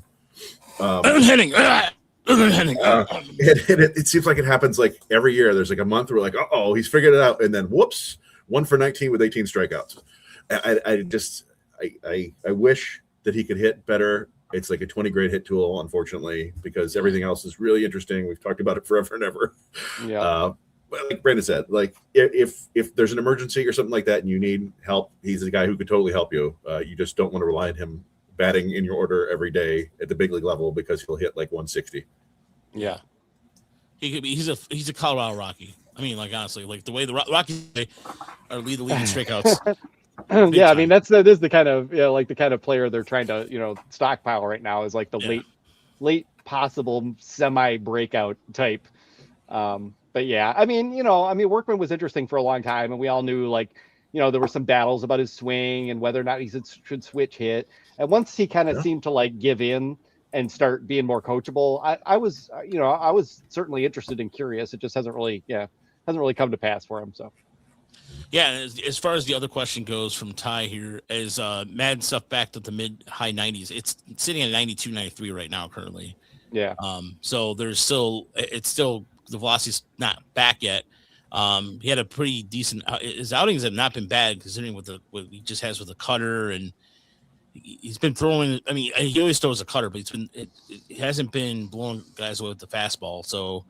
It seems like it happens like every year. There's like a month where like, oh, he's figured it out. And then whoops, 1 for 19 with 18 strikeouts. I wish that he could hit better. It's like a 20 grade hit tool, unfortunately, because everything else is really interesting. We've talked about it forever and ever. Yeah. Like Brandon said, like if there's an emergency or something like that and you need help, he's the guy who could totally help you. You just don't want to rely on him batting in your order every day at the big league level because he'll hit like 160. Yeah. He could be. He's a Colorado Rocky. I mean, like honestly, like the way the Rockies are lead the league in strikeouts. Yeah, I mean that is the kind of like the kind of player they're trying to stockpile right now is like the late possible semi breakout type. But yeah, I mean Workman was interesting for a long time, and we all knew like there were some battles about his swing and whether or not he should switch hit. And once he kind of seemed to like give in and start being more coachable, I was certainly interested and curious. It just hasn't really come to pass for him. So. Yeah, as far as the other question goes from Ty here, is Madden stuff back to the mid-high 90s. It's sitting at 92, 93 right now currently. Yeah. So it's still the velocity's not back yet. He had a pretty decent his outings have not been bad considering what he just has with the cutter, and he's been throwing. I mean, he always throws a cutter, but it hasn't been blowing guys away with the fastball. So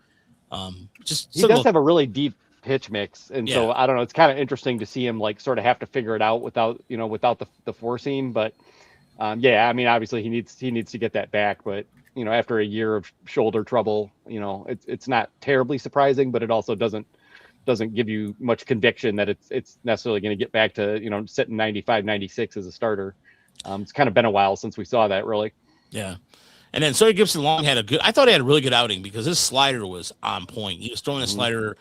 he does have a really deep pitch mix, and so I don't know. It's kind of interesting to see him like sort of have to figure it out without the four seam. But I mean, obviously he needs to get that back, but. After a year of shoulder trouble, it's not terribly surprising, but it also doesn't give you much conviction that it's necessarily going to get back to, sitting 95, 96 as a starter. It's kind of been a while since we saw that, really. Yeah. And then Sawyer Gibson-Long I thought he had a really good outing because his slider was on point. He was throwing a slider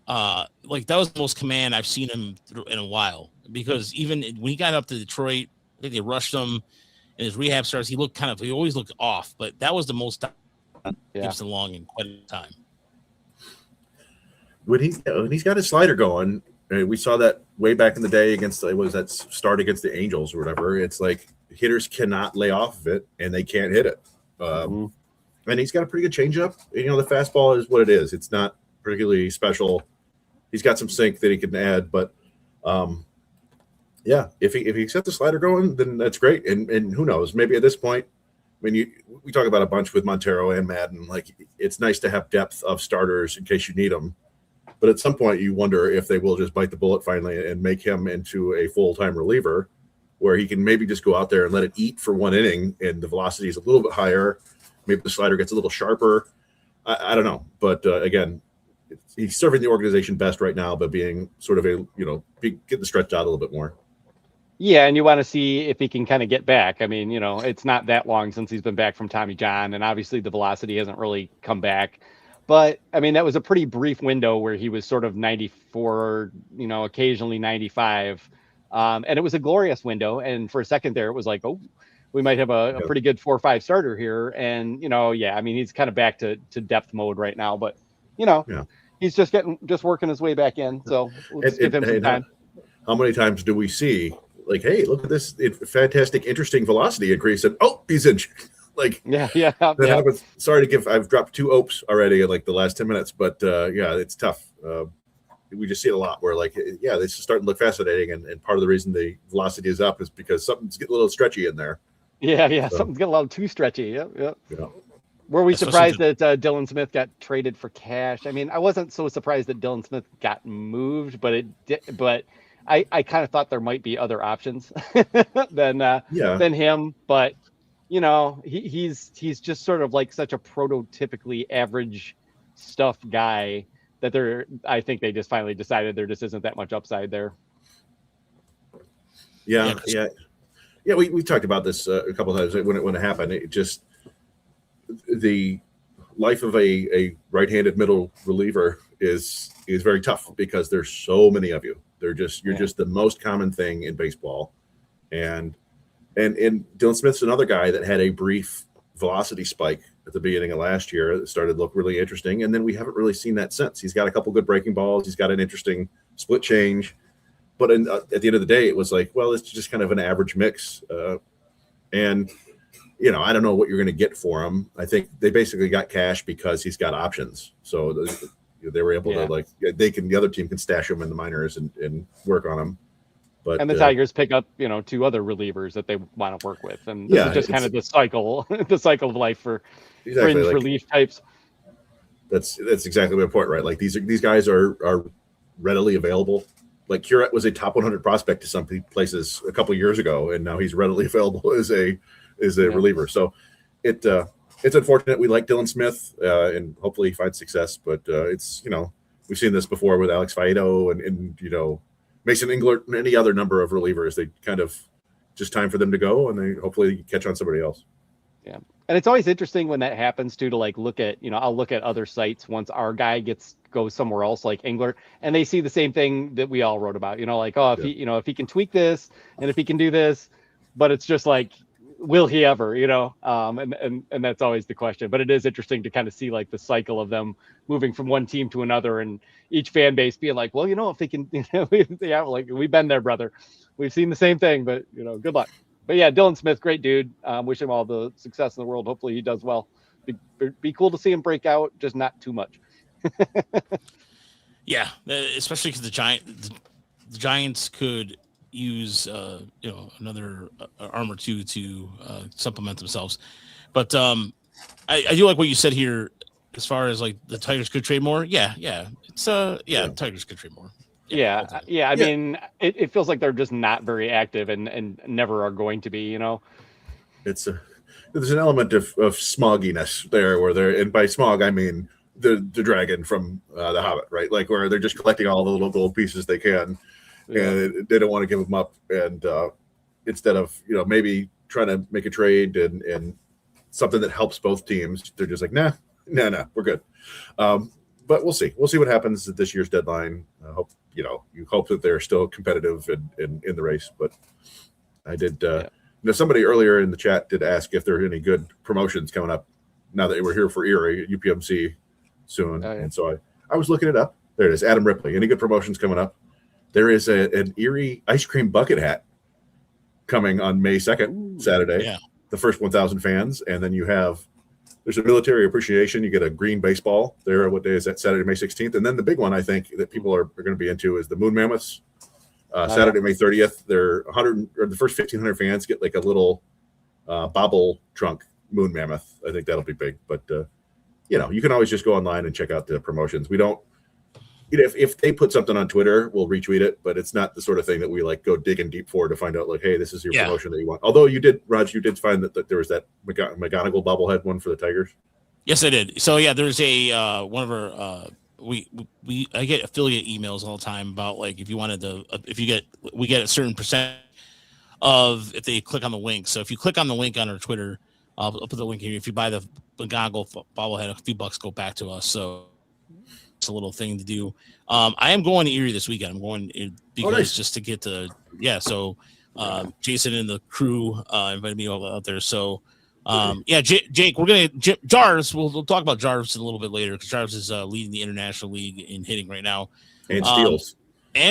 like that was the most command I've seen him in a while, because even when he got up to Detroit, I think they rushed him. In his rehab starts, he always looked off, but that was the most Gibson-Long in quite a time. When he's got his slider going, we saw that way back in the day against that start against the Angels or whatever. It's like hitters cannot lay off of it and they can't hit it. And he's got a pretty good changeup. The fastball is what it is. It's not particularly special. He's got some sink that he can add, but if he gets the slider going, then that's great. And who knows? Maybe at this point, I mean, we talk about a bunch with Montero and Madden. Like, it's nice to have depth of starters in case you need them. But at some point, you wonder if they will just bite the bullet finally and make him into a full-time reliever where he can maybe just go out there and let it eat for one inning and the velocity is a little bit higher. Maybe the slider gets a little sharper. I don't know. But, again, he's serving the organization best right now, but being sort of getting stretched out a little bit more. Yeah, and you want to see if he can kind of get back. I mean, it's not that long since he's been back from Tommy John, and obviously the velocity hasn't really come back. But, I mean, that was a pretty brief window where he was sort of 94, occasionally 95. And it was a glorious window. And for a second there, it was like, oh, we might have a pretty good 4 or 5 starter here. And, I mean, he's kind of back to depth mode right now, but, he's just working his way back in. So let's give him some time. How many times do we see like, hey, look at this fantastic, interesting velocity increase, and he's injured. Like, yeah. Happens. Sorry to I've dropped 2 opes already in like the last 10 minutes, but it's tough. We just see it a lot where it's starting to look fascinating, and part of the reason the velocity is up is because something's getting a little stretchy in there. Yeah. So, something's getting a little too stretchy. Yep. Were we surprised that Dylan Smith got traded for cash? I mean, I wasn't so surprised that Dylan Smith got moved, but I kind of thought there might be other options than him. But he's just sort of like such a prototypically average stuff guy that I think they just finally decided there just isn't that much upside there. Yeah. We talked about this a couple of times when it happened. It just, the life of a right-handed middle reliever is very tough because there's so many of you. You're just the most common thing in baseball, and Dylan Smith's another guy that had a brief velocity spike at the beginning of last year that started to look really interesting, and then we haven't really seen that since. He's got a couple good breaking balls. He's got an interesting split change, but at the end of the day, it was like, well, it's just kind of an average mix, and I don't know what you're going to get for him. I think they basically got cash because he's got options, so they were able to the other team can stash him in the minors and work on him. But the Tigers pick up 2 other relievers that they want to work with, and this is just kind of the cycle of life for fringe relief types. That's exactly my point, right? Like these guys are readily available. Like Curette was a top 100 prospect to some places a couple of years ago, and now he's readily available as a reliever. So it's unfortunate. We like Dylan Smith, and hopefully he finds success. But it's we've seen this before with Alex Faedo and Mason Englert and any other number of relievers. They kind of just time for them to go, and they hopefully catch on somebody else. Yeah, and it's always interesting when that happens too. To like look at I'll look at other sites once our guy goes somewhere else like Englert, and they see the same thing that we all wrote about. If he can tweak this and if he can do this, but it's just like, will he ever, and that's always the question. But it is interesting to kind of see like the cycle of them moving from one team to another, and each fan base being like, well, if they can, like we've been there, brother. We've seen the same thing, but good luck. But yeah, Dylan Smith, great dude. Wish him all the success in the world. Hopefully he does well. Be cool to see him break out, just not too much. Yeah, especially because the Giants could use another arm or two to supplement themselves. But I do like what you said here as far as like the Tigers could trade more. Tigers could trade more. I mean, it feels like they're just not very active and never are going to be. There's an element of smogginess there, and by smog I mean the dragon from The Hobbit, right? Like where they're just collecting all the little gold pieces they can. And they don't want to give them up, and instead of maybe trying to make a trade and something that helps both teams, they're just like, nah, we're good. But we'll see what happens at this year's deadline. I hope you hope that they're still competitive in the race. But I did somebody earlier in the chat did ask if there are any good promotions coming up now that we're here for Erie UPMC soon. And so I was looking it up. There it is, Adam Ripley. Any good promotions coming up? There is an Erie ice cream bucket hat coming on May 2nd, Saturday. Yeah. The first 1,000 fans. And then there's a military appreciation. You get a green baseball there. What day is that? Saturday, May 16th. And then the big one, I think, that people are going to be into is the Moon Mammoths. Saturday, May 30th. The first 1,500 fans get like a little bobble trunk Moon Mammoth. I think that'll be big. But, you can always just go online and check out the promotions. We don't, if they put something on Twitter, we'll retweet it, but it's not the sort of thing that we like go digging deep for to find out like, hey, this is your promotion that you want. Although you did find that there was that McGonigal bobblehead one for the Tigers. Yes, I did. So yeah, there's a one of our I get affiliate emails all the time about like if you wanted to we get a certain percent of if they click on the link. So if you click on the link on our Twitter, I'll put the link here. If you buy the McGonigal bobblehead, a few bucks go back to us. So a little thing to do. I am going to Erie this weekend. I'm going because just to get to so Jason and the crew invited me all out there. So, Jake, we're gonna Jarvis. We'll talk about Jarvis a little bit later because Jarvis is leading the International League in hitting right now, and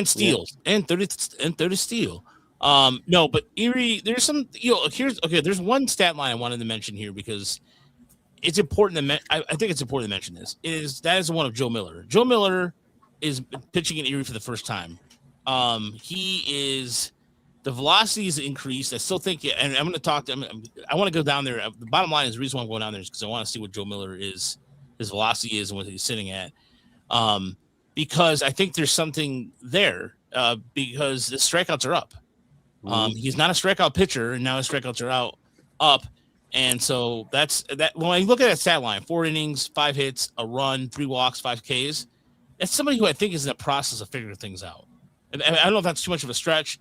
steals, and 30 steal. No, but Erie, there's some. There's one stat line I wanted to mention here because it's important to. I think it's important to mention this. That is one of Joe Miller. Joe Miller is pitching in Erie for the first time. The velocity is increased. I still think, and I'm going to talk to him. I want to go down there. The bottom line is the reason why I'm going down there is because I want to see what Joe Miller his velocity is and what he's sitting at. Because I think there's something there because the strikeouts are up. He's not a strikeout pitcher, and now his strikeouts are up. And so that's that. When I look at that stat line, 4 innings, 5 hits, a run, 3 walks, 5 Ks, that's somebody who I think is in the process of figuring things out. And I don't know if that's too much of a stretch.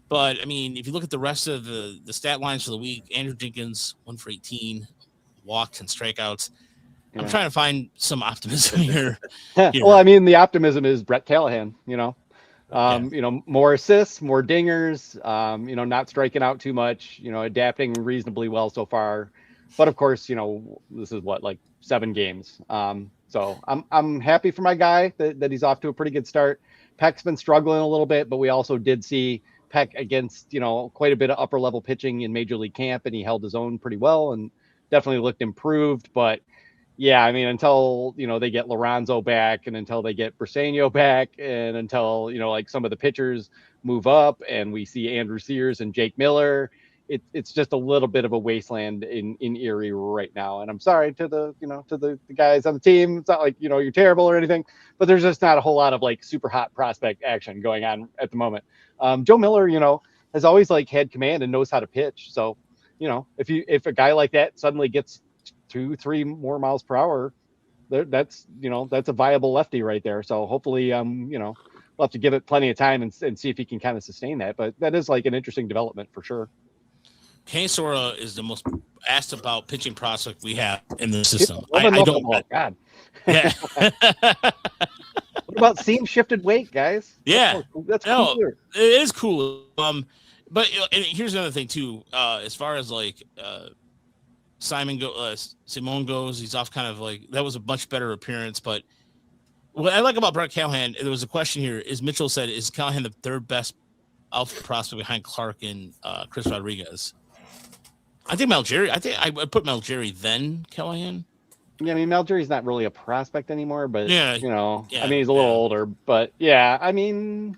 But, I mean, if you look at the rest of the stat lines for the week, Andrew Jenkins, 1 for 18, walked and strikeouts. Yeah. I'm trying to find some optimism here. Well, I mean, the optimism is Brett Callahan, more assists, more dingers, not striking out too much, adapting reasonably well so far. But, of course, this is 7 games. So I'm happy for my guy that he's off to a pretty good start. Peck's been struggling a little bit, but we also did see Peck against, quite a bit of upper level pitching in Major League camp, and he held his own pretty well and definitely looked improved. But yeah, I mean, until, they get Lorenzo back and until they get Briseño back and until, some of the pitchers move up and we see Andrew Sears and Jake Miller, it's just a little bit of a wasteland in Erie right now. And I'm sorry to the guys on the team. It's not like, you're terrible or anything, but there's just not a whole lot of super hot prospect action going on at the moment. Joe Miller, has always had command and knows how to pitch. So, if a guy like that suddenly gets 2-3 more miles per hour, that's a viable lefty right there. So hopefully, we'll have to give it plenty of time and see if he can kind of sustain that. But that is an interesting development for sure. Kenny Sora is the most asked about pitching prospect we have in the system. I don't. God. Yeah. What about seam shifted weight, guys? Yeah, that's cool. It is cool. But and here's another thing too. As far as Simon Simone goes, he's off kind of that was a much better appearance. But what I like about Brett Callahan, there was a question here. Mitchell said, is Callahan the third best outfield prospect behind Clark and Chris Rodriguez? I think Malgeri. I think I would put Malgeri then Callahan. Yeah, I mean, Malgeri's not really a prospect anymore, but I mean, he's a little older, but yeah, I mean,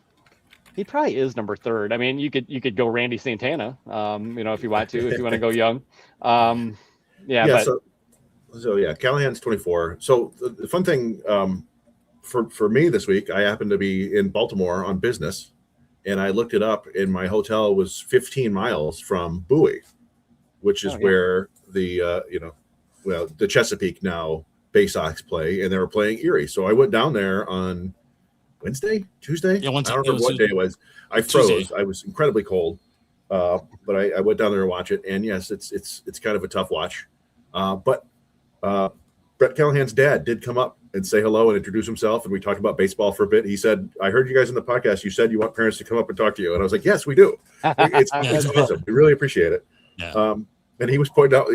he probably is number 3rd. I mean, you could go Randy Santana, if you want to go young. So Callahan's 24. So the fun thing for me this week, I happened to be in Baltimore on business, and I looked it up, and my hotel was 15 miles from Bowie, which is where the the Chesapeake now Bay Sox play, and they were playing Erie. So I went down there on Tuesday. Yeah, I don't remember what day it was. I froze. Tuesday. I was incredibly cold, but I went down there to watch it, and yes, it's kind of a tough watch. But Brett Callahan's dad did come up and say hello and introduce himself, and we talked about baseball for a bit. He said, "I heard you guys in the podcast. You said you want parents to come up and talk to you," and I was like, "Yes, we do. It's awesome. We really appreciate it." Yeah. And he was pointing out,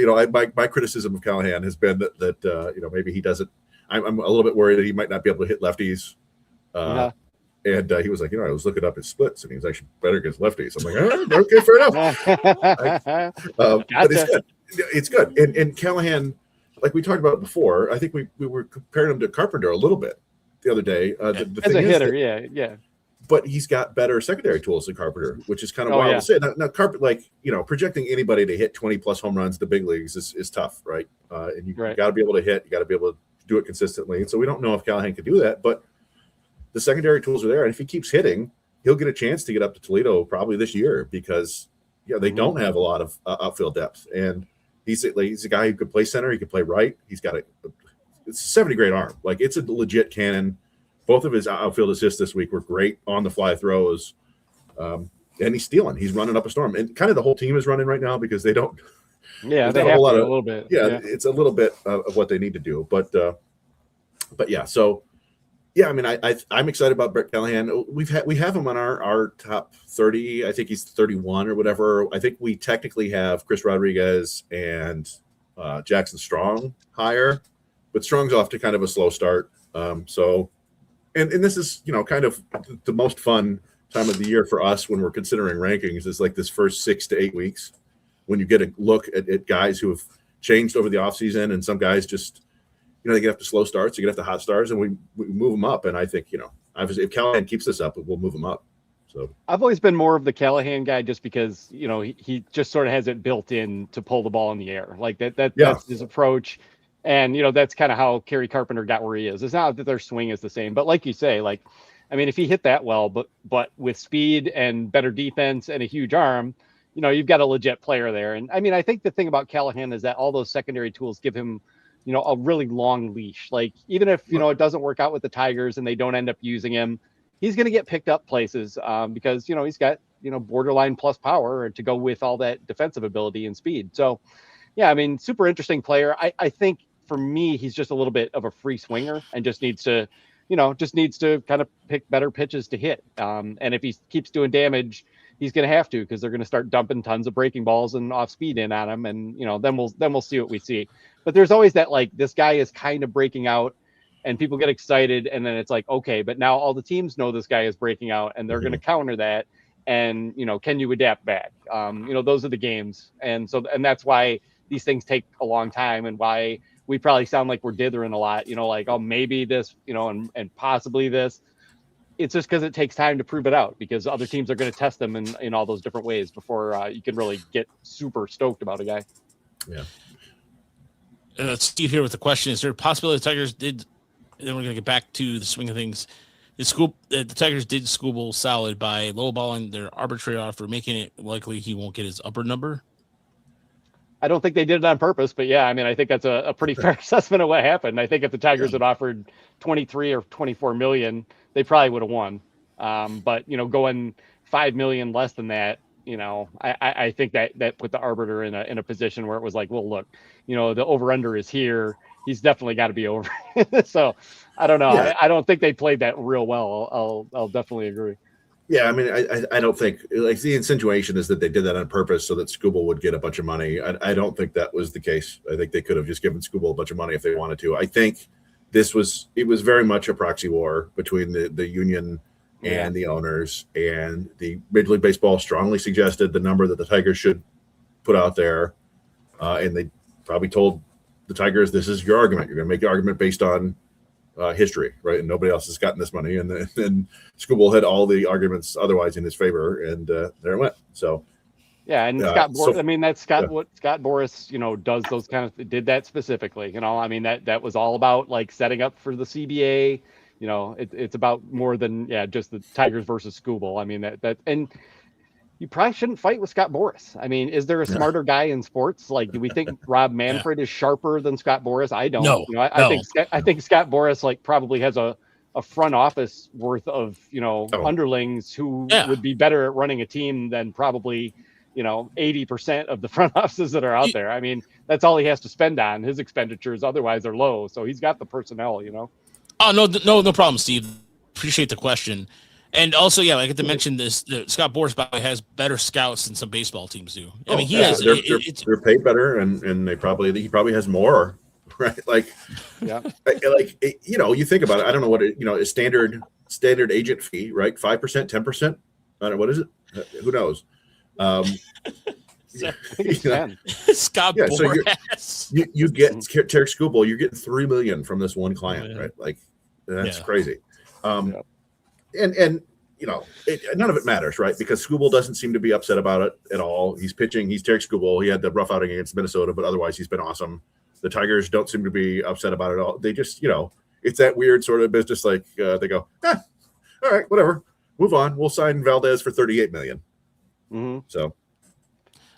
my criticism of Callahan has been that maybe he doesn't. I'm a little bit worried that he might not be able to hit lefties. And he was like, I was looking up his splits, and he was actually better against lefties. I'm like, all right, okay, fair enough. But it's good. It's good. And Callahan, like we talked about before, I think we were comparing him to Carpenter a little bit the other day. The As a hitter, yeah. But he's got better secondary tools than Carpenter, which is kind of wild to say. Now Carpenter, projecting anybody to hit 20+ home runs in the big leagues is tough, right? And you got to be able to hit. You got to be able to do it consistently. And so we don't know if Callahan can do that, but the secondary tools are there. And if he keeps hitting, he'll get a chance to get up to Toledo probably this year because, they don't have a lot of outfield depth. And he's a guy who could play center. He could play right. He's got it's a 70-grade arm. It's a legit cannon. Both of his outfield assists this week were great on the fly throws. And he's stealing. He's running up a storm. And kind of the whole team is running right now because they don't. Yeah, they have a little bit. Yeah, it's a little bit of what they need to do. But yeah, so Yeah, I mean, I'm excited about Brett Callahan. We have him on our top 30. I think he's 31 or whatever. I think we technically have Chris Rodriguez and Jackson Strong higher, but Strong's off to kind of a slow start. So, and this is kind of the most fun time of the year for us when we're considering rankings is like this first 6 to 8 weeks when you get a look at guys who have changed over the offseason, and some guys just they get off to slow starts, you get off to hot starts, and we move them up. And I think, obviously if Callahan keeps this up, we'll move them up. So I've always been more of the Callahan guy just because, he just sort of has it built in to pull the ball in the air. Like that's his approach. And, that's kind of how Kerry Carpenter got where he is. It's not that their swing is the same, but like you say, if he hit that well, but with speed and better defense and a huge arm, you've got a legit player there. And I think the thing about Callahan is that all those secondary tools give him a really long leash. Like even if, it doesn't work out with the Tigers and they don't end up using him, he's going to get picked up places because, he's got, borderline plus power to go with all that defensive ability and speed. So, yeah, super interesting player. I think for me, he's just a little bit of a free swinger and just needs to kind of pick better pitches to hit. And if he keeps doing damage, he's going to have to, because they're going to start dumping tons of breaking balls and off speed in on him. And, then we'll see what we see. But there's always that, this guy is kind of breaking out and people get excited. And then it's like, okay, but now all the teams know this guy is breaking out and they're going to counter that. And, can you adapt back? Those are the games. And that's why these things take a long time and why we probably sound like we're dithering a lot, oh, maybe this, and possibly this. It's just because it takes time to prove it out, because other teams are going to test them in all those different ways before you can really get super stoked about a guy. Yeah. Steve here with the question: is there a possibility the Tigers did? And then we're going to get back to the swing of things. The Tigers did Skubal solid by lowballing their arbitrary offer, making it likely he won't get his upper number. I don't think they did it on purpose, but yeah, I think that's a pretty fair assessment of what happened. I think if the Tigers had offered 23 or 24 million, they probably would have won. But going 5 million less than that, I think that put the arbiter in a position where it was like, well, look, the over under is here. He's definitely got to be over. So I don't know. Yeah. I don't think they played that real well. I'll definitely agree. Yeah, I don't think, the insinuation is that they did that on purpose so that Skubal would get a bunch of money. I don't think that was the case. I think they could have just given Skubal a bunch of money if they wanted to. I think it was very much a proxy war between the union and the owners, and the Major League Baseball strongly suggested the number that the Tigers should put out there. And they probably told the Tigers, this is your argument. You're going to make your argument based on history, right? And nobody else has gotten this money. And then Skubal had all the arguments otherwise in his favor, and there it went. So, yeah, and Scott Boras, that's what Scott Boras, does those kind of, did that specifically. That was all about setting up for the CBA. It's about more than just the Tigers versus Skubal. That and you probably shouldn't fight with Scott Boras. Is there a smarter guy in sports? Do we think Rob Manfred is sharper than Scott Boras? I don't. No, I think Scott Boras probably has a front office worth of underlings who would be better at running a team than probably 80% of the front offices that are out there. That's all he has to spend on. His expenditures otherwise are low, so he's got the personnel. Oh, no problem, Steve. Appreciate the question. And also, I get to mention this. Scott Boras has better scouts than some baseball teams do. He has. They're paid better, and he probably has more, right? You think about it. I don't know what a standard agent fee, right? 5%, 10%. I don't know, what is it? Who knows? Scott Boras. So you get Tarek Skubal. You're getting $3 million from this one client, right? That's crazy. And none of it matters, right? Because Skubal doesn't seem to be upset about it at all. He's pitching. He's Tarek Skubal. He had the rough outing against Minnesota, but otherwise he's been awesome. The Tigers don't seem to be upset about it at all. They just, it's that weird sort of business. They go, all right, whatever, move on. We'll sign Valdez for $38 million. Mm-hmm. So.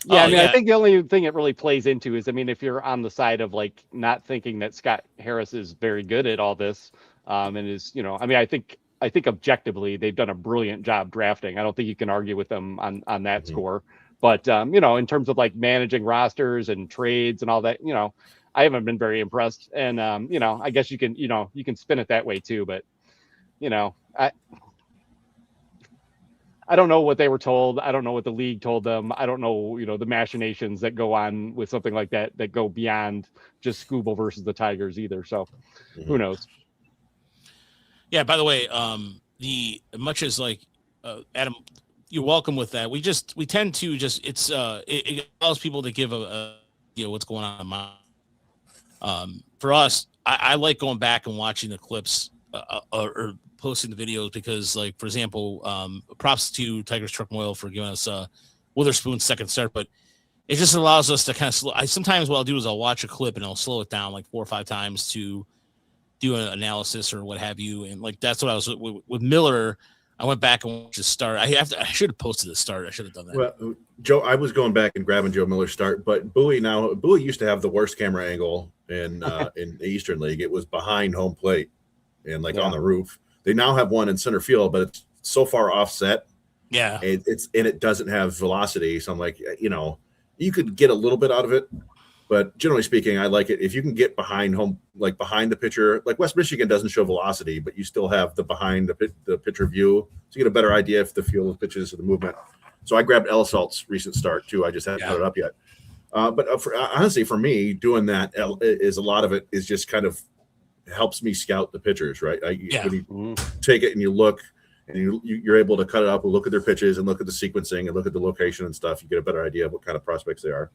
Yeah, I think the only thing it really plays into is, if you're on the side of not thinking that Scott Harris is very good at all this, and is, I think objectively they've done a brilliant job drafting. I don't think you can argue with them on that score. But in terms of managing rosters and trades and all that, I haven't been very impressed. And I guess you can spin it that way too. But you know, I don't know what they were told. I don't know what the league told them. I don't know, the machinations that go on with something like that go beyond just Skubal versus the Tigers either. So who knows? Yeah. By the way, the much as like Adam, you're welcome with that. We tend to just it allows people to give a what's going on. For us, I like going back and watching the clips or posting the videos because, like, for example, props to Tigers Truck Oil for giving us Witherspoon's second start, but it just allows us to kind of slow. Sometimes what I'll do is I'll watch a clip and I'll slow it down like 4 or 5 times to do an analysis or what have you. And like that's what I was with Miller. I went back and watched the start. I should have posted the start. I should have done that. Well, Joe, I was going back and grabbing Joe Miller's start, but Bowie used to have the worst camera angle in the Eastern League. It was behind home plate and on the roof. They now have one in center field, but it's so far offset. Yeah, it doesn't have velocity. So I'm like, you could get a little bit out of it, but generally speaking, I like it if you can get behind home, like behind the pitcher. Like West Michigan doesn't show velocity, but you still have the behind the pitcher view, so you get a better idea if the feel of pitches or the movement. So I grabbed Elisalt's recent start too. I just haven't put it up yet. But honestly, for me, doing that is a lot of it is just kind of helps me scout the pitchers, right? When you take it and you look and you're able to cut it up and look at their pitches and look at the sequencing and look at the location and stuff, you get a better idea of what kind of prospects they are.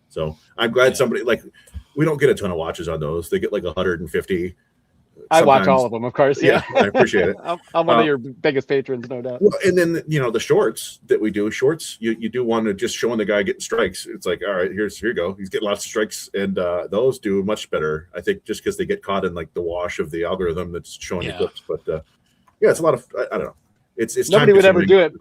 So I'm glad somebody we don't get a ton of watches on those. They get like 150. I watch all of them, of course. Yeah. I appreciate it. I'm one of your biggest patrons, no doubt. Well, and then the shorts that we do, you do one of just showing the guy getting strikes. It's like, all right, here you go. He's getting lots of strikes, and those do much better. I think just because they get caught in like the wash of the algorithm that's showing the clips. But it's a lot of I don't know. It's nobody would ever do it.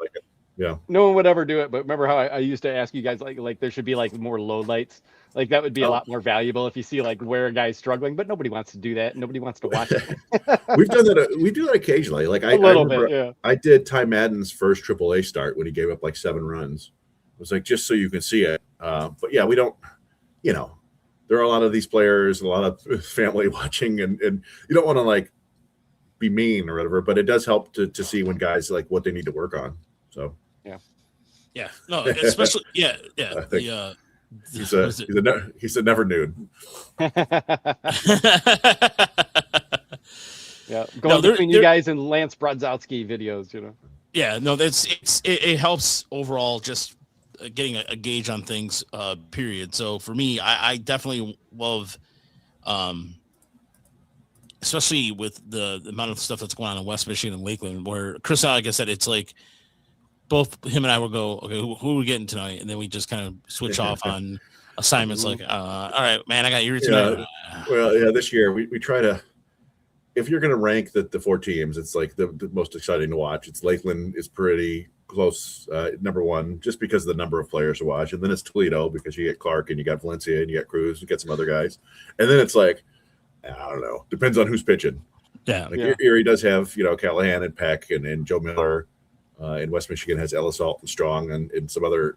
Yeah, no one would ever do it. But remember how I used to ask you guys like there should be like more low lights. Like that would be a lot more valuable if you see like where a guy's struggling, but nobody wants to do that. Nobody wants to watch it. We've done that. We do that occasionally. Like I did Ty Madden's first AAA start when he gave up like 7 runs. It was like just so you can see it. But yeah, we don't. There are a lot of these players, a lot of family watching, and you don't want to like be mean or whatever. But it does help to see when guys like what they need to work on. So yeah, no, especially He's a never nude. Going between you guys and Lance Brodzowski videos, Yeah, no, it helps overall just getting a gauge on things. Period. So for me, I definitely love, especially with the amount of stuff that's going on in West Michigan and Lakeland, where Chris, like I said, it's like. Both him and I will go, okay, who are we getting tonight? And then we just kind of switch off on assignments like, all right, man, I got you tonight. Well, this year we try to, if you're going to rank the 4 teams, it's like the most exciting to watch. It's Lakeland is pretty close, number 1, just because of the number of players to watch. And then it's Toledo because you get Clark and you got Valencia and you got Cruz, you get some other guys. And then it's like, I don't know, depends on who's pitching. Yeah. Erie does have, Callahan and Peck and Joe Miller. In West Michigan has Elisalt and Strong and some other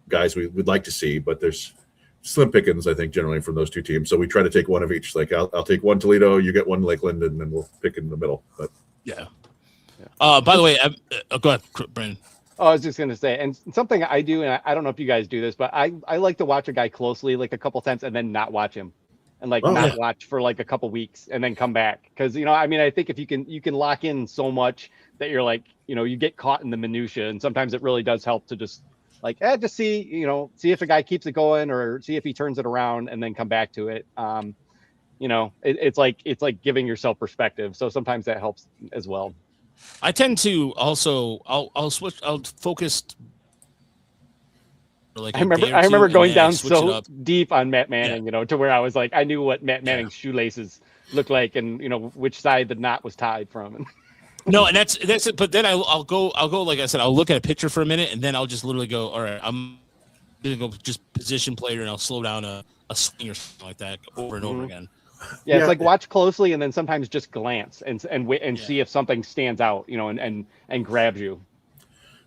guys we'd like to see, but there's slim pickings I think generally from those 2 teams. So we try to take one of each. Like I'll take one Toledo, you get one Lakeland, and then we'll pick in the middle. But by the way, go ahead, Brandon. Oh, I was just gonna say, and something I do, and I don't know if you guys do this, but I like to watch a guy closely like a couple times and then not watch him. And watch for like a couple weeks and then come back. Because, I think if you can lock in so much that you're like, you get caught in the minutia. And sometimes it really does help to just like, just see, see if a guy keeps it going or see if he turns it around and then come back to it. It's like giving yourself perspective. So sometimes that helps as well. I tend to also, I'll focus. Like I remember going down so deep on Matt Manning, to where I was like, I knew what Matt Manning's shoelaces looked like, and which side the knot was tied from. No, and that's it. But then I'll go like I said, I'll look at a picture for a minute, and then I'll just literally go, all right, I'm gonna go just position player, and I'll slow down a swing or something like that over and over again. Yeah, it's like watch closely, and then sometimes just glance and wait and see if something stands out, and grabs you.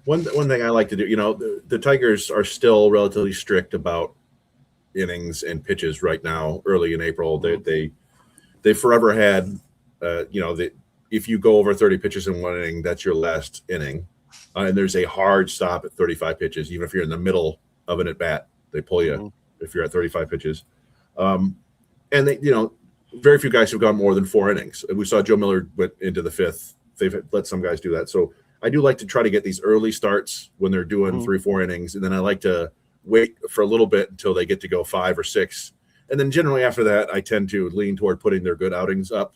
One thing I like to do, the Tigers are still relatively strict about innings and pitches right now. Early in April, they forever had, if you go over 30 pitches in one inning, that's your last inning. And there's a hard stop at 35 pitches, even if you're in the middle of an at bat, they pull you if you're at 35 pitches. And they, very few guys have gone more than 4 innings. We saw Joe Miller went into the 5th. They've let some guys do that. So I do like to try to get these early starts when they're doing 3-4 innings. And then I like to wait for a little bit until they get to go 5 or 6. And then generally after that, I tend to lean toward putting their good outings up.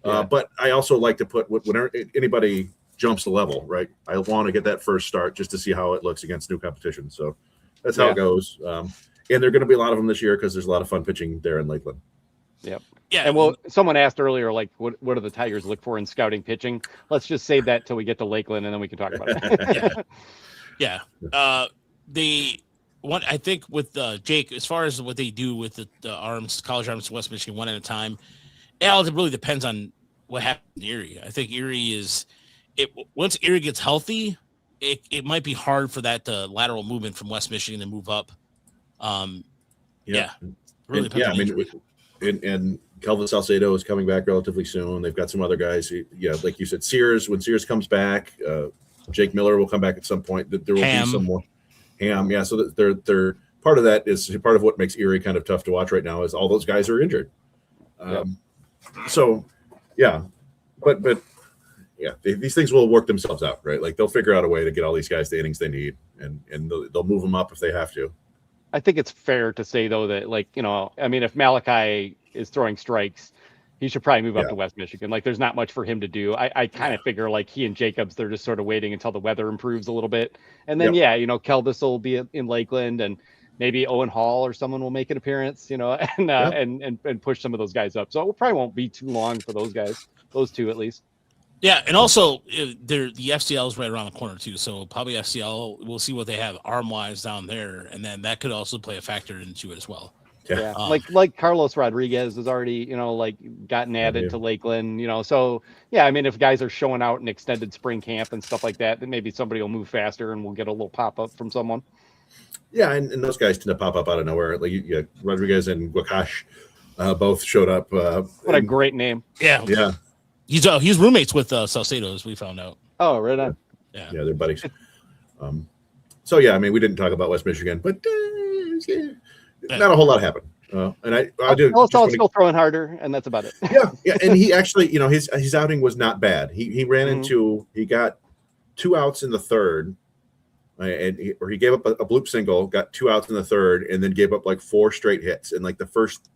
But I also like to put whenever anybody jumps the level, right? I want to get that first start just to see how it looks against new competition. So that's how it goes. And there are going to be a lot of them this year because there's a lot of fun pitching there in Lakeland. Yep. Yeah. And well, someone asked earlier, like, what do the Tigers look for in scouting pitching? Let's just save that till we get to Lakeland, and then we can talk about it. Yeah. The one I think with Jake, as far as what they do with the arms, college arms in West Michigan, one at a time, it really depends on what happens in Erie. I think Erie is once Erie gets healthy, it might be hard for that lateral movement from West Michigan to move up. Really depends on and Kelvin Salcedo is coming back relatively soon. They've got some other guys. Like you said, Sears. When Sears comes back, Jake Miller will come back at some point. There will be some more. Ham, yeah. So they're part of that is part of what makes Erie kind of tough to watch right now is all those guys are injured. So, yeah, but yeah, these things will work themselves out, right? Like they'll figure out a way to get all these guys the innings they need, and they'll move them up if they have to. I think it's fair to say though that if Malachi is throwing strikes, he should probably move up to West Michigan. Like there's not much for him to do. I kind of figure like he and Jacobs, they're just sort of waiting until the weather improves a little bit. And then, Kelvis will be in Lakeland and maybe Owen Hall or someone will make an appearance, and push some of those guys up. So it probably won't be too long for those guys, those two at least. Yeah, and also the FCL is right around the corner too, so probably FCL. We'll see what they have arm wise down there, and then that could also play a factor into it as well. Yeah, like Carlos Rodriguez has already gotten added to Lakeland. So yeah, I mean if guys are showing out in extended spring camp and stuff like that, then maybe somebody will move faster and we'll get a little pop up from someone. Yeah, and those guys tend to pop up out of nowhere. Like Rodriguez and Wakash both showed up. What a great name! Yeah. He's roommates with Salcedo, as we found out. Oh, right on. Yeah, they're buddies. So yeah, I mean, we didn't talk about West Michigan, but not a whole lot happened. And I do. Still throwing harder, and that's about it. Yeah, and he actually, his outing was not bad. He ran into he got 2 outs in the 3rd, and he gave up a bloop single, got 2 outs in the 3rd, and then gave up like 4 straight hits, and like the first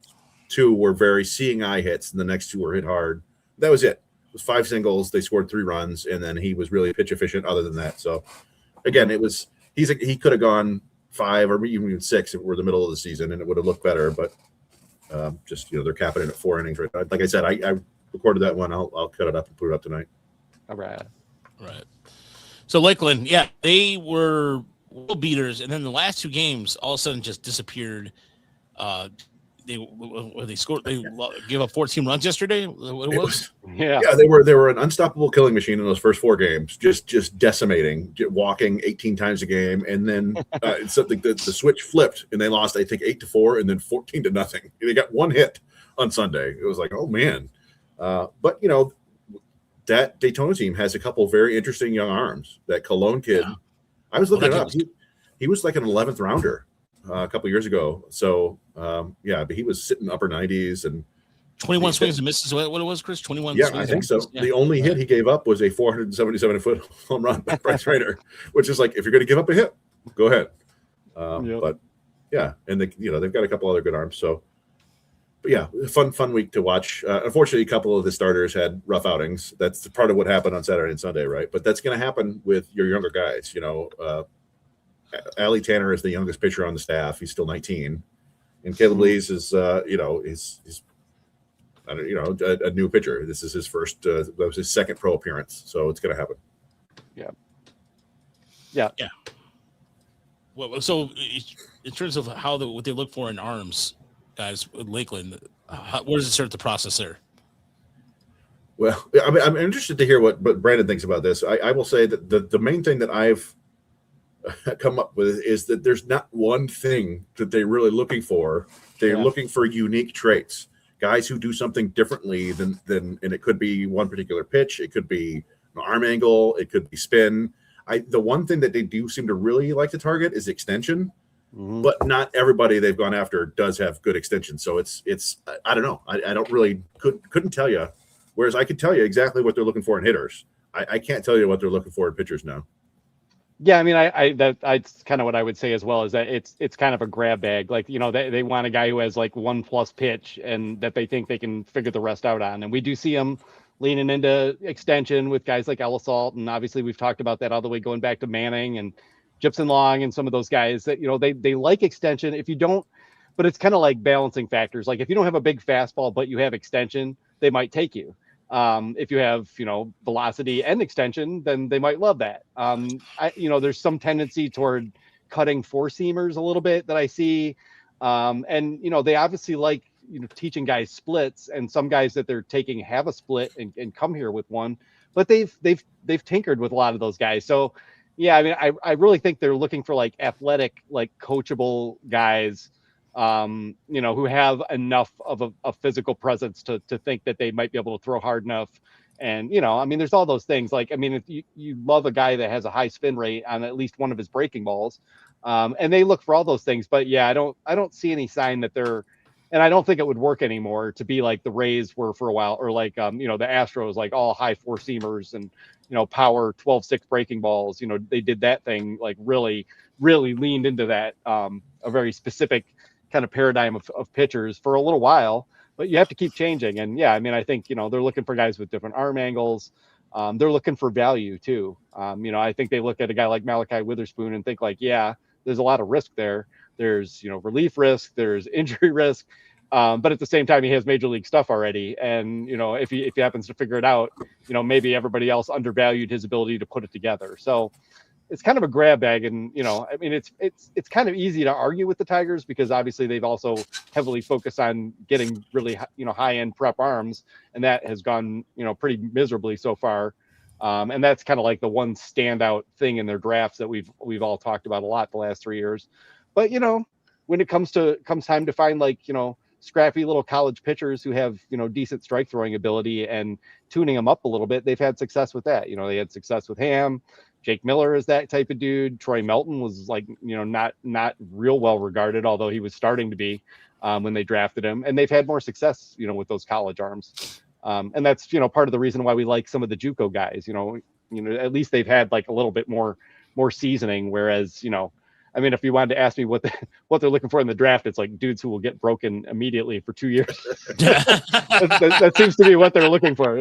2 were very seeing eye hits, and the next 2 were hit hard. That was it. It was 5 singles. They scored 3 runs, and then he was really pitch efficient. Other than that, so again, he could have gone 5 or even 6 if it were the middle of the season, and it would have looked better. But they're capping it at 4 innings right now. Like I said, I recorded that one. I'll cut it up and put it up tonight. All right. So Lakeland, they were world beaters, and then the last 2 games all of a sudden just disappeared. They scored. They gave up 14 runs yesterday. What it was? Yeah. They were an unstoppable killing machine in those first 4 games, just decimating, walking 18 times a game, and then something the switch flipped and they lost. I think 8-4 and then 14-0. They got 1 hit on Sunday. It was like, oh man, but that Daytona team has a couple very interesting young arms. That Cologne kid, I was looking it up. He was like an 11th rounder. A couple years ago. So, but he was sitting upper 90s and 21 swings and misses. What it was, Chris? 21 Yeah, swings I think so. Yeah. The only hit he gave up was a 477-foot home run by Bryce Rader, which is like, if you're going to give up a hit, go ahead. But yeah, and they've got a couple other good arms. So, but yeah, fun week to watch. Unfortunately, a couple of the starters had rough outings. That's part of what happened on Saturday and Sunday, right? But that's going to happen with your younger guys. Ali Tanner is the youngest pitcher on the staff. He's still 19, and Caleb Lees is, he's a new pitcher. This is his first. That was his second pro appearance, so it's going to happen. Yeah. Well, so in terms of what they look for in arms, guys, with Lakeland, where does it start the process there? Well, I'm interested to hear what Brandon thinks about this. I will say that the main thing that I've come up with is that there's not one thing that they're really looking for. They're looking for unique traits guys who do something differently than and it could be one particular pitch, it could be an arm angle, it could be spin. The one thing that they do seem to really like to target is extension, but not everybody they've gone after does have good extension. So it's I don't know. I don't really couldn't tell you. Whereas I could tell you exactly what they're looking for in hitters. I can't tell you what they're looking for in pitchers now. Yeah, I mean, that's kind of what I would say as well, is that it's kind of a grab bag. Like, they want a guy who has like 1+ pitch and that they think they can figure the rest out on. And we do see them leaning into extension with guys like Elisalt. And obviously we've talked about that all the way going back to Manning and Gibson Long and some of those guys that, they like extension. If you don't, but it's kind of like balancing factors. Like if you don't have a big fastball, but you have extension, they might take you. If you have, velocity and extension, then they might love that. There's some tendency toward cutting 4-seamers a little bit that I see. They obviously like, teaching guys splits, and some guys that they're taking have a split and come here with one, but they've tinkered with a lot of those guys. So yeah, I mean, I really think they're looking for like athletic, like coachable guys, who have enough of a physical presence to think that they might be able to throw hard enough. And, I mean, there's all those things. Like, I mean, if you love a guy that has a high spin rate on at least one of his breaking balls, and they look for all those things. But yeah, I don't see any sign that they're, and I don't think it would work anymore to be like the Rays were for a while, or like, the Astros, like all high 4-seamers and, power 12-6 breaking balls. They did that thing, like really, really leaned into that, a very specific kind of paradigm of pitchers for a little while, but you have to keep changing. And yeah, I mean, I think, they're looking for guys with different arm angles. They're looking for value too. I think they look at a guy like Malachi Witherspoon and think like, yeah, there's a lot of risk there. There's, relief risk, there's injury risk. But at the same time, he has major league stuff already. And, if he happens to figure it out, maybe everybody else undervalued his ability to put it together. So it's kind of a grab bag. And, I mean, it's kind of easy to argue with the Tigers because obviously they've also heavily focused on getting really, high end prep arms. And that has gone, pretty miserably so far. And that's kind of like the one standout thing in their drafts that we've all talked about a lot the last 3 years. But, when it comes time to find like, scrappy little college pitchers who have, decent strike throwing ability and tuning them up a little bit, they've had success with that. They had success with Ham. Jake Miller is that type of dude. Troy Melton was like, not real well regarded, although he was starting to be when they drafted him. And they've had more success, with those college arms. And that's, part of the reason why we like some of the JUCO guys. At least they've had like a little bit more seasoning. Whereas, I mean, if you wanted to ask me what they're looking for in the draft, it's like dudes who will get broken immediately for 2 years. that seems to be what they're looking for,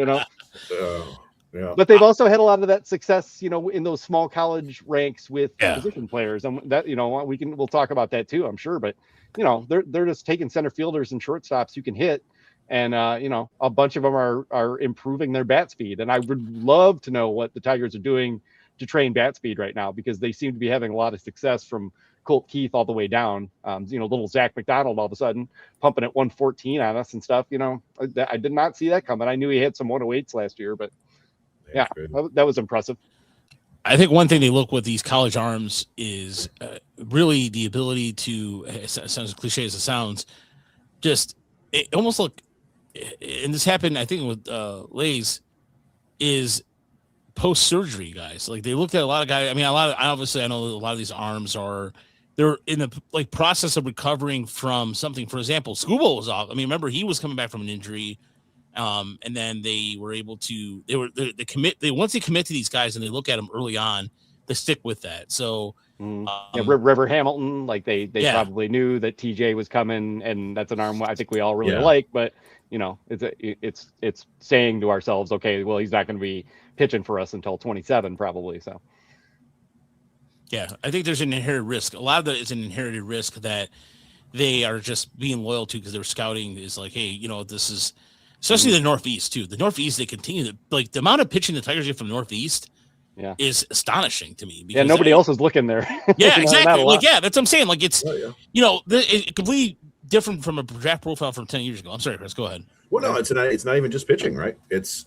Yeah. But they've also had a lot of that success, in those small college ranks with position players, and that we'll talk about that too, I'm sure. But they're just taking center fielders and shortstops who can hit, and a bunch of them are improving their bat speed. And I would love to know what the Tigers are doing to train bat speed right now, because they seem to be having a lot of success from Colt Keith all the way down. Little Zach McDonald all of a sudden pumping at 114 on us and stuff. I did not see that coming. I knew he had some 108s last year, but yeah, that was impressive. I think one thing they look with these college arms is really the ability to, it sounds as cliche as it sounds, just it almost look, and this happened, I think, with Lays, is post-surgery guys. Like they looked at a lot of guys. I mean, obviously I know a lot of these arms they're in the like process of recovering from something. For example, Skubal was off. I mean, remember he was coming back from an injury. And then they were able to, once they commit to these guys and they look at them early on, they stick with that. So, River Hamilton, like they probably knew that TJ was coming, and that's an arm I think we all really like, but it's saying to ourselves, okay, well, he's not going to be pitching for us until 27 probably. So. Yeah, I think there's an inherent risk. A lot of that is an inherited risk that they are just being loyal to because they're scouting is like, hey, this is, especially the Northeast too. The Northeast, they continue to, like, the amount of pitching the Tigers get from the Northeast is astonishing to me. Yeah, nobody else is looking there. Yeah, exactly. Like, yeah, that's what I'm saying. Like, it's, it's completely different from a draft profile from 10 years ago. I'm sorry, Chris, go ahead. Well, no, it's not even just pitching, right? It's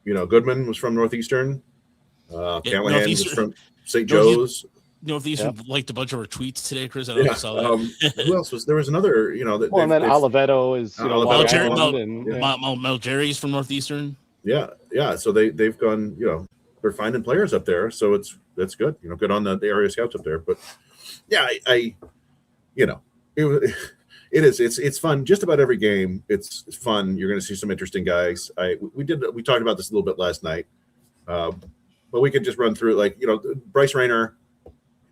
Goodman was from Northeastern. Callahan was from St. Joe's. Northeastern liked a bunch of our tweets today, Chris. I don't know if you saw that. Who else was there? Was another, Well, and then Oliveto is, Mel Jerry's from Northeastern. Yeah. So they've gone, they're finding players up there. So that's good. Good on the area scouts up there. But yeah, it's fun. Just about every game, it's fun. You're going to see some interesting guys. We talked about this a little bit last night, but we could just run through Bryce Rayner.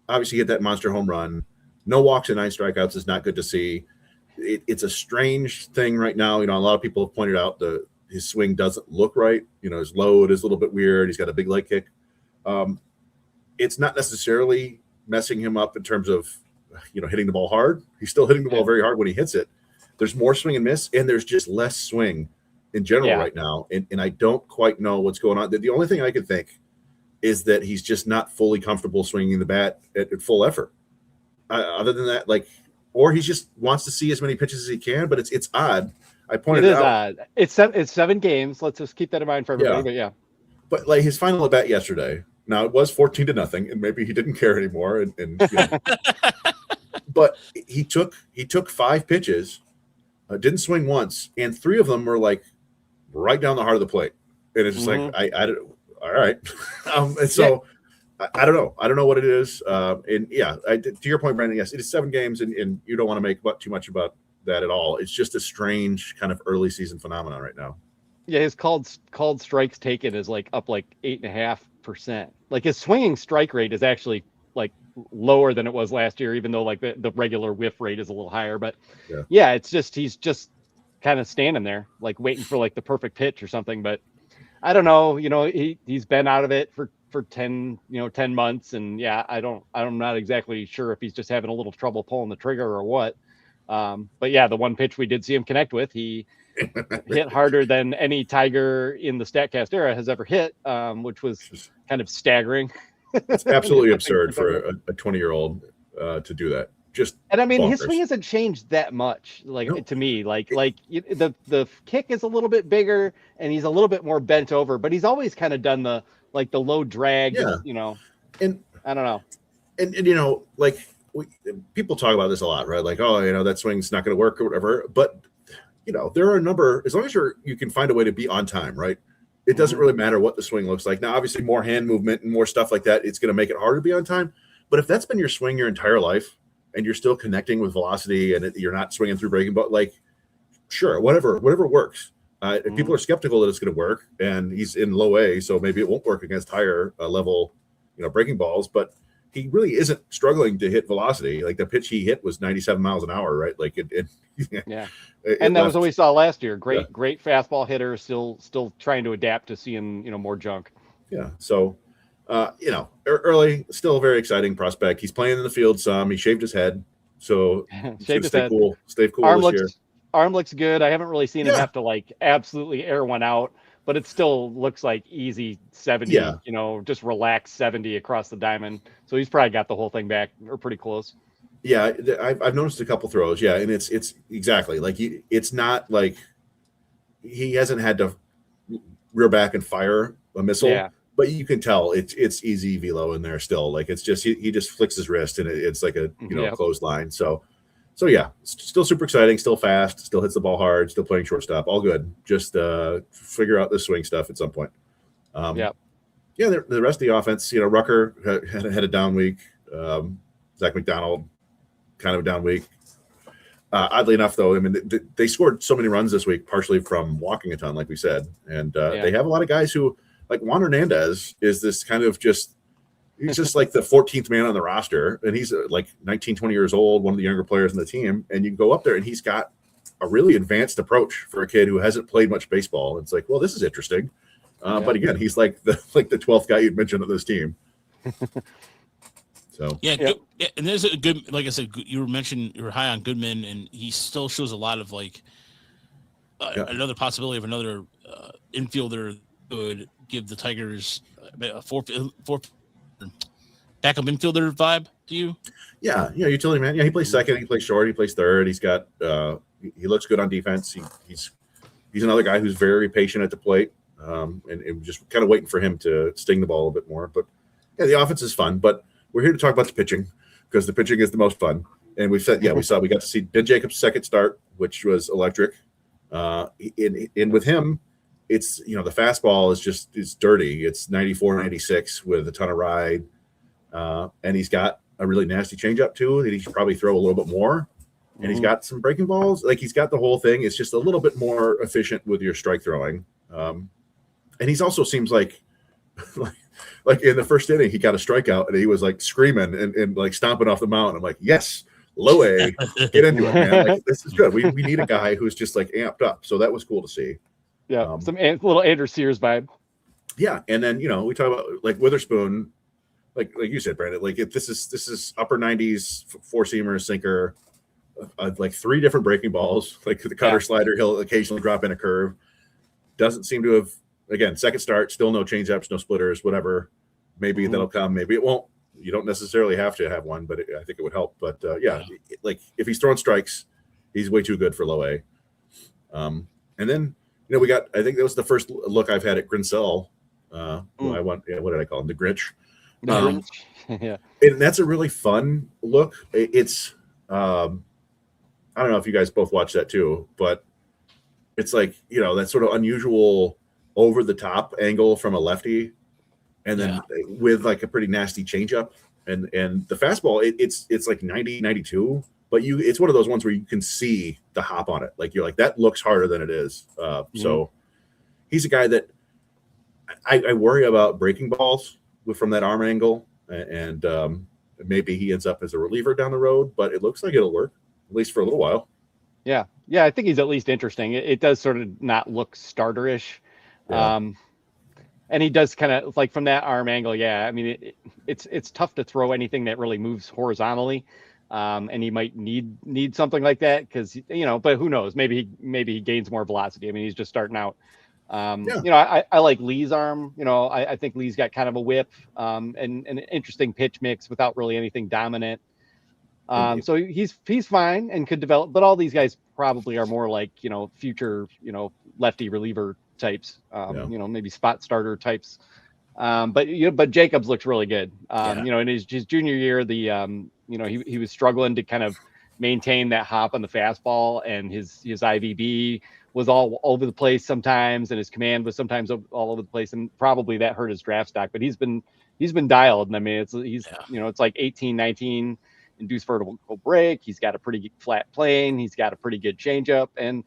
Obviously, hit that monster home run. No walks and 9 strikeouts is not good to see. It's a strange thing right now. A lot of people have pointed out his swing doesn't look right. His load is a little bit weird. He's got a big leg kick. It's not necessarily messing him up in terms of, hitting the ball hard. He's still hitting the ball very hard when he hits it. There's more swing and miss, and there's just less swing in general right now. And I don't quite know what's going on. The only thing I could think is that he's just not fully comfortable swinging the bat at full effort. Other than that, or he just wants to see as many pitches as he can, but it's odd. I pointed it out. It's 7 games. Let's just keep that in mind for everybody. But his final at bat yesterday. Now it was 14-0, and maybe he didn't care anymore. But he took 5 pitches, didn't swing once, and 3 of them were right down the heart of the plate. And it's just I don't. All right. And so I don't know. I don't know what it is. To your point, Brandon, yes, it is 7 games, and you don't want to make too much about that at all. It's just a strange kind of early season phenomenon right now. Yeah, his called strikes taken is up 8.5%. His swinging strike rate is actually lower than it was last year, even though the regular whiff rate is a little higher. But it's just he's just kind of standing there waiting for the perfect pitch or something. But I don't know. He's been out of it for 10 months, and I'm not exactly sure if he's just having a little trouble pulling the trigger or what. But the one pitch we did see him connect with, he hit harder than any Tiger in the StatCast era has ever hit, which was kind of staggering. It's absolutely absurd for a 20-year-old to do that. And I mean, bonkers. His swing hasn't changed that much. To me, the kick is a little bit bigger and he's a little bit more bent over, but he's always kind of done the low drag. And I don't know. And people talk about this a lot, right? That swing's not going to work or whatever. But there are a number, as long as you can find a way to be on time, right? It doesn't really matter what the swing looks like. Now, obviously, more hand movement and more stuff like that, it's going to make it harder to be on time. But if that's been your swing your entire life, and you're still connecting with velocity, and you're not swinging through breaking ball, sure, whatever works. People are skeptical that it's going to work, and he's in low A, so maybe it won't work against higher level, breaking balls. But he really isn't struggling to hit velocity. The pitch he hit was 97 miles an hour, right? And that was what we saw last year. Great fastball hitter, still trying to adapt to seeing more junk. Yeah. So. Early, still a very exciting prospect. He's playing in the field some. He shaved his head, so stay cool this year. Arm looks good. I haven't really seen him have to absolutely air one out, but it still looks like easy 70. Just relaxed 70 across the diamond. So he's probably got the whole thing back or pretty close. Yeah, I've noticed a couple throws. Yeah, and it's exactly it's not like he hasn't had to rear back and fire a missile. Yeah. But you can tell it's easy velo in there still. It's just he just flicks his wrist and it's like a clothesline. So yeah, still super exciting, still fast, still hits the ball hard, still playing shortstop, all good. Just figure out the swing stuff at some point. The rest of the offense, Rucker had a down week. Zach McDonald kind of a down week. Oddly enough, though, I mean they scored so many runs this week, partially from walking a ton, like we said, and they have a lot of guys who. Juan Hernandez is this kind of he's just the 14th man on the roster. And he's 19, 20 years old, one of the younger players in the team. And you go up there and he's got a really advanced approach for a kid who hasn't played much baseball. It's well, this is interesting. But again, he's the 12th guy you'd mentioned on this team. So, and there's a good, like I said, you were high on Goodman, and he still shows a lot of another possibility of another infielder would give the Tigers a four backup infielder vibe to you. Yeah, utility man. Yeah, he plays second, he plays short, he plays third. He's got he looks good on defense. He's another guy who's very patient at the plate, and just kind of waiting for him to sting the ball a bit more. But yeah, the offense is fun. But we're here to talk about the pitching because the pitching is the most fun. And we got to see Ben Jacobs' second start, which was electric. And with him, it's, the fastball is dirty. It's 94, 96 with a ton of ride. And he's got a really nasty changeup too that he should probably throw a little bit more. And he's got some breaking balls. Like, he's got the whole thing. It's just a little bit more efficient with your strike throwing. And he's also seems like like in the first inning, he got a strikeout and he was like screaming and like stomping off the mound. I'm like, yes, low A, get into it, man. Like, this is good. We need a guy who's just like amped up. So that was cool to see. Yeah, some little Andrew Sears vibe. Yeah, and then we talk about like Witherspoon, like you said, Brandon. Like, if this is upper 90s, four seamer, sinker, like 3 different breaking balls, like the cutter, slider. He'll occasionally drop in a curve. Doesn't seem to have, again, second start, still no changeups, no splitters, whatever. Maybe that'll come. Maybe it won't. You don't necessarily have to have one, but I think it would help. But like if he's throwing strikes, he's way too good for low A. And then we got. I think that was the first look I've had at Grinsell. Who I want. What did I call him? The Grinch. Yeah. And that's a really fun look. It's. I don't know if you guys both watched that too, but it's like, that sort of unusual over the top angle from a lefty, and then with like a pretty nasty changeup, and the fastball, it's like 90, 92, but it's one of those ones where you can see the hop on it. Like, you're like, that looks harder than it is. So he's a guy that I worry about breaking balls from that arm angle, and maybe he ends up as a reliever down the road, but it looks like it'll work, at least for a little while. Yeah. I think he's at least interesting. It does sort of not look starter-ish. Yeah. And he does kind of like from that arm angle. Yeah. I mean, it's tough to throw anything that really moves horizontally. And he might need something like that because, but who knows? Maybe he gains more velocity. I mean, he's just starting out. I like Lee's arm. I think Lee's got kind of a whip and an interesting pitch mix without really anything dominant. So he's fine and could develop, but all these guys probably are more like, future, lefty reliever types, maybe spot starter types. But Jacobs looks really good. In his junior year, he was struggling to kind of maintain that hop on the fastball, and his IVB was all over the place sometimes, and his command was sometimes all over the place, and probably that hurt his draft stock, but he's been dialed. And I mean, it's like 18, 19 induced vertical break. He's got a pretty flat plane. He's got a pretty good changeup. And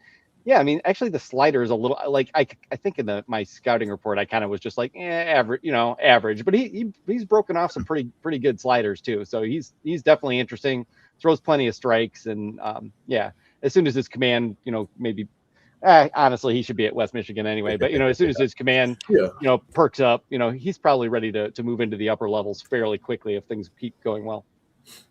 I mean, actually the slider is a little like, I think in my scouting report, I kind of was just like, average, but he's broken off some pretty good sliders too. So he's definitely interesting, throws plenty of strikes. And as soon as his command, maybe, honestly, he should be at West Michigan anyway, but as soon as his command, perks up, he's probably ready to move into the upper levels fairly quickly if things keep going well.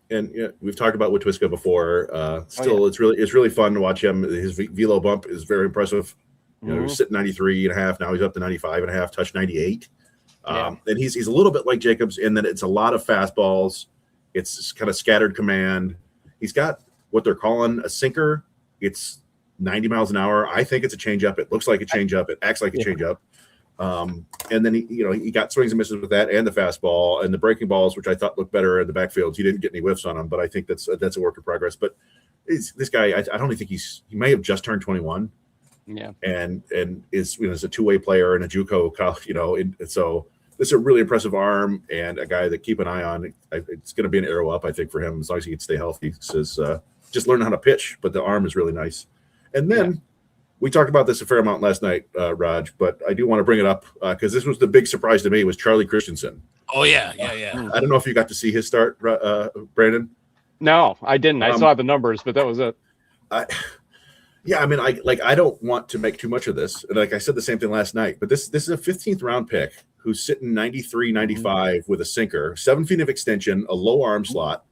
And we've talked about Witwiska before. It's really fun to watch him. His velo bump is very impressive. He was sitting 93.5. Now he's up to 95.5, touch 98. And he's a little bit like Jacobs in that it's a lot of fastballs. It's kind of scattered command. He's got what they're calling a sinker. It's 90 miles an hour. I think it's a changeup. It looks like a changeup. It acts like a changeup. And then he got swings and misses with that and the fastball and the breaking balls, which I thought looked better in the backfields. He didn't get any whiffs on them, but I think that's a work in progress. But this guy, I don't think he may have just turned 21. Yeah. And is is a two-way player and a JUCO, and so this is a really impressive arm and a guy that keep an eye on. It's going to be an arrow up, I think, for him as long as he can stay healthy. Says just learning how to pitch, but the arm is really nice. And then. We talked about this a fair amount last night, Raj, but I do want to bring it up because this was the big surprise to me was Charlie Christensen. Oh, yeah. I don't know if you got to see his start, Brandon. No, I didn't. I saw the numbers, but that was it. I don't want to make too much of this. Like I said the same thing last night, but this is a 15th round pick who's sitting 93, 95 with a sinker, 7 feet of extension, a low arm slot.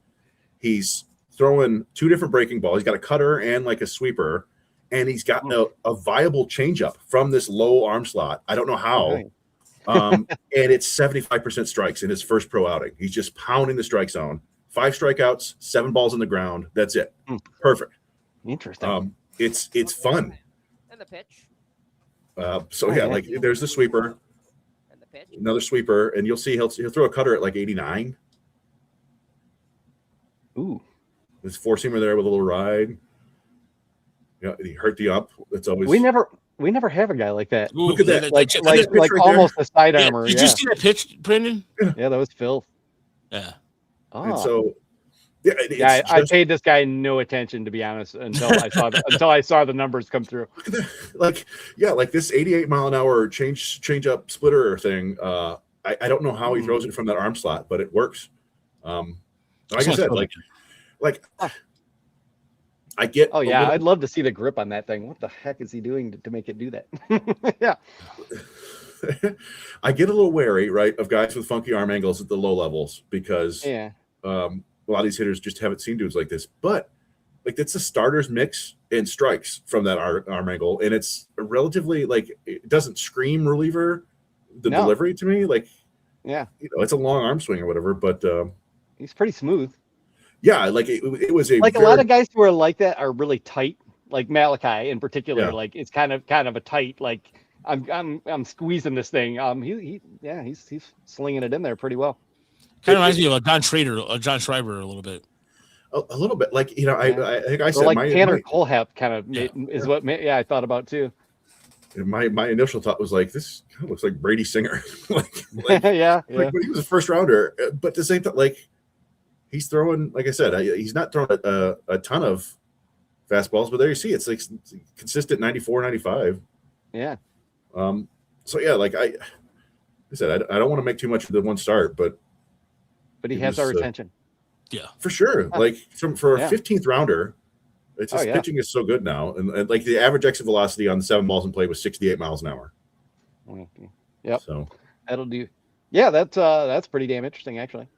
He's throwing 2 different breaking balls. He's got a cutter and like a sweeper. And he's gotten a viable changeup from this low arm slot. I don't know how. And it's 75% strikes in his first pro outing. He's just pounding the strike zone. 5 strikeouts, 7 balls on the ground. That's it. Perfect. Interesting. It's fun. And the pitch. There's the sweeper. And the pitch. Another sweeper, and you'll see he'll throw a cutter at like 89. Ooh. This four-seamer there with a little ride. Yeah, he hurt the up. It's always We never have a guy like that. Ooh, Look at that. Like pitch right almost a side yeah, armor. did Yeah. you see that pitch, Brandon? Yeah, that was filth. Yeah. Oh. And so, yeah, yeah, I paid this guy no attention, to be honest, until I saw the numbers come through. Look at that. Like this 88 mile an hour change up splitter thing. I don't know how he throws it from that arm slot, but it works. Like I said, like I get. Oh yeah, I'd love to see the grip on that thing. What the heck is he doing to make it do that? Yeah. I get a little wary, right, of guys with funky arm angles at the low levels because a lot of these hitters just haven't seen dudes like this. But like that's a starter's mix and strikes from that arm angle, and it's relatively like it doesn't scream reliever. Delivery to me, like it's a long arm swing or whatever, but he's pretty smooth. Yeah, like it was a lot of guys who are like that are really tight, like Malachi in particular. Yeah. Like it's kind of a tight. Like I'm squeezing this thing. He's slinging it in there pretty well. Kind of reminds me of a John Schreiber a little bit. A little bit, like I think I said, like Tanner Colehap kind of is what I thought about too. My initial thought was like, this kind of looks like Brady Singer. Like but he was a first rounder. But at the same time, like he's throwing, like I said, he's not throwing a ton of fastballs, but there you see, it's like consistent 94, 95. Yeah. So yeah, like I said, I don't want to make too much of the one start, but he has our attention. Yeah, for sure. Like for a 15th rounder. It's just pitching is so good now, and like the average exit velocity on the 7 balls in play was 68 miles an hour. Yep. So that'll do. Yeah, that's pretty damn interesting, actually.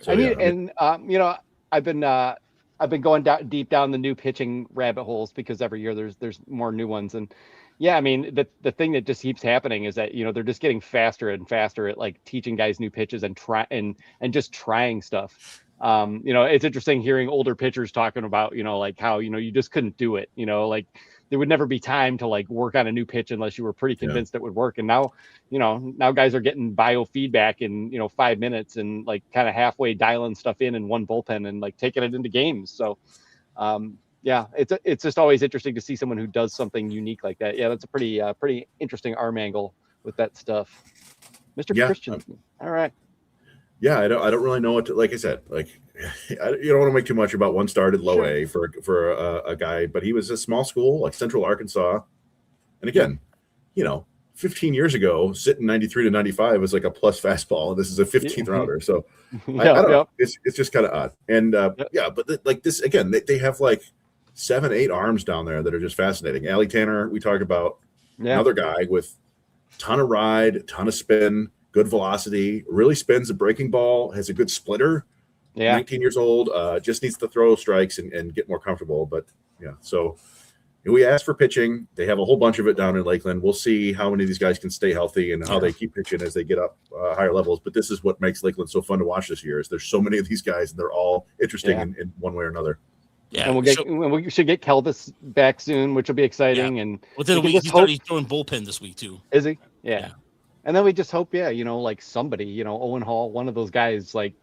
So, I've been going deep down the new pitching rabbit holes because every year there's more new ones, and I mean the thing that just keeps happening is that they're just getting faster and faster at like teaching guys new pitches and just trying stuff. It's interesting hearing older pitchers talking about, like how, you just couldn't do it, like there would never be time to like work on a new pitch unless you were pretty convinced it would work. And now, now guys are getting biofeedback in, 5 minutes and like kind of halfway dialing stuff in one bullpen and like taking it into games. So, it's just always interesting to see someone who does something unique like that. Yeah, that's a pretty interesting arm angle with that stuff. Mr. Christensen. All right. Yeah, I don't really know what to, like I said, like you don't want to make too much about one started low A for a guy, but he was a small school like Central Arkansas, and again, 15 years ago, sitting 93 to 95 was like a plus fastball, and this is a 15th rounder, so I don't know. It's just kind of odd, and but like this again, they have like 7-8 arms down there that are just fascinating. Allie Tanner, we talked about, another guy with ton of ride, ton of spin. Good velocity, really spins a breaking ball, has a good splitter. 19 years old, just needs to throw strikes and get more comfortable. But so we asked for pitching. They have a whole bunch of it down in Lakeland. We'll see how many of these guys can stay healthy and how they keep pitching as they get up higher levels. But this is what makes Lakeland so fun to watch this year. Is there's so many of these guys and they're all interesting in one way or another. Yeah, and we should get Kelvis back soon, which will be exciting. Yeah. And within a week, he's throwing bullpen this week too. Is he? Yeah. And then we just hope, like somebody, Owen Hall, one of those guys, like,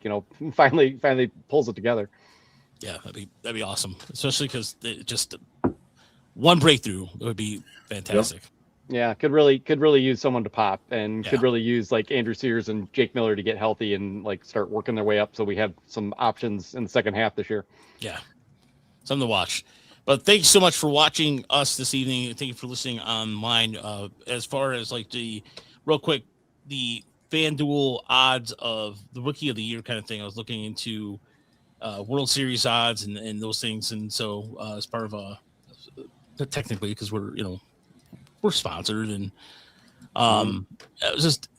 finally pulls it together. Yeah, that'd be awesome, especially because just one breakthrough would be fantastic. Yeah, could really use someone to pop, and could really use like Andrew Sears and Jake Miller to get healthy and like start working their way up, so we have some options in the second half this year. Yeah, something to watch. But thank you so much for watching us this evening. Thank you for listening online. As far as like real quick, the FanDuel odds of the Rookie of the Year kind of thing. I was looking into World Series odds and those things, and so as part of technically because we're sponsored, and it was just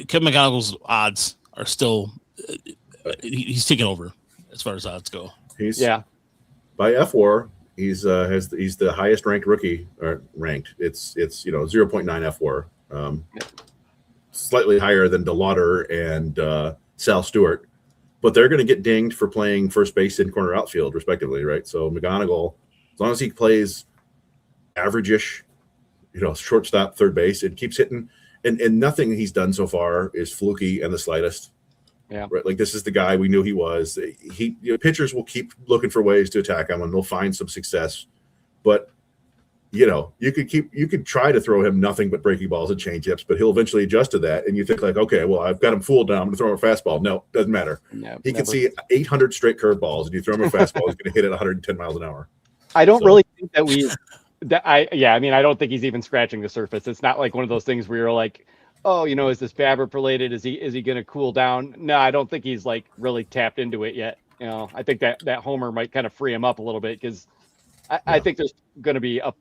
Kevin McGonigal's odds are still he's taking over as far as odds go. He's by FWAR. He's the highest ranked rookie ranked. It's 0.9 FWAR. Slightly higher than DeLauder and Sal Stewart, but they're going to get dinged for playing first base and corner outfield, respectively, right? So McGonigal, as long as he plays average-ish, shortstop, third base, it keeps hitting, and nothing he's done so far is fluky in the slightest. Yeah. Right. Like this is the guy we knew he was. Pitchers will keep looking for ways to attack him and they'll find some success. But you could try to throw him nothing but breaking balls and changeups, but he'll eventually adjust to that. And you think like, okay, well, I've got him fooled now. I'm going to throw him a fastball. No, doesn't matter. He can see 800 straight curveballs, and you throw him a fastball, he's going to hit it 110 miles an hour. I don't really think that I don't think he's even scratching the surface. It's not like one of those things where you're like, oh, is this BABIP related? Is he going to cool down? No, I don't think he's like really tapped into it yet. I think that homer might kind of free him up a little bit because I think there's going to be a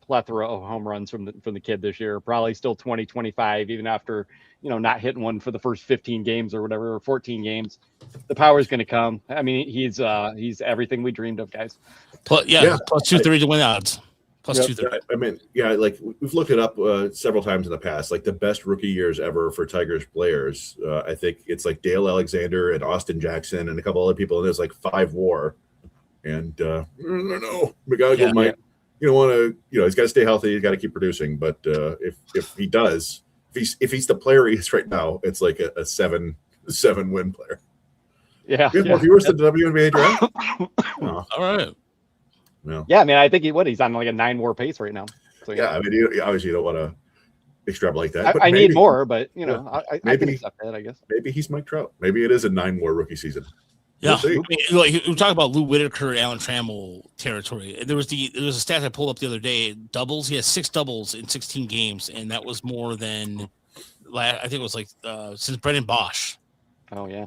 plethora of home runs from the kid this year, probably still 20, 25, even after, not hitting one for the first 15 games or whatever, or 14 games. The power is going to come. I mean, he's everything we dreamed of, guys. Plus 230 to win odds. Plus 230. I mean, like we've looked it up several times in the past, like the best rookie years ever for Tigers players. I think it's like Dale Alexander and Austin Jackson and a couple other people, and there's like 5 WAR. And I don't know, McGonigal might, want to, he's got to stay healthy. He's got to keep producing. But if he does, if he's the player he is right now, it's like a 7 win player. Yeah. More viewers than the WNBA draft. All right. No. Yeah, I mean, I think he's on like a 9 WAR pace right now. So I mean, obviously you don't want to extrapolate that. I need more, but I can accept that, I guess. Maybe he's Mike Trout. Maybe it is a 9 WAR rookie season. Yeah, we're talking about Lou Whitaker, Alan Trammell territory. There was a stat I pulled up the other day. Doubles, he has 6 doubles in 16 games, and that was more than I think it was like since Brendan Bosch. Oh yeah.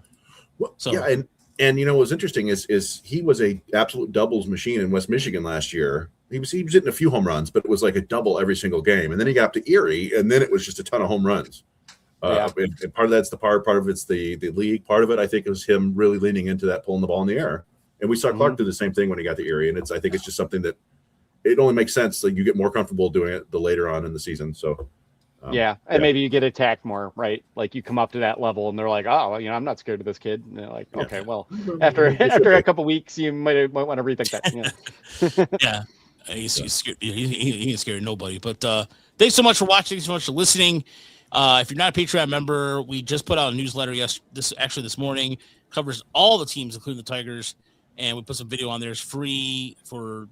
Well, so yeah, and what's interesting is he was a absolute doubles machine in West Michigan last year. He was hitting a few home runs, but it was like a double every single game. And then he got to Erie, and then it was just a ton of home runs. And part of that's the part of it's the league. Part of it, I think, was him really leaning into that, pulling the ball in the air. And we saw Clark do the same thing when he got to Erie. And I think it's just something that it only makes sense. Like you get more comfortable doing it the later on in the season. So maybe you get attacked more, right? Like you come up to that level, and they're like, oh, I'm not scared of this kid. And they're like, okay, well, after a couple weeks, you might want to rethink that. Yeah. He's scared. He ain't scared of nobody. But thanks so much for watching. Thanks so much for listening. If you're not a Patreon member, we just put out a newsletter this morning. Covers all the teams, including the Tigers, and we put some video on there. It's free for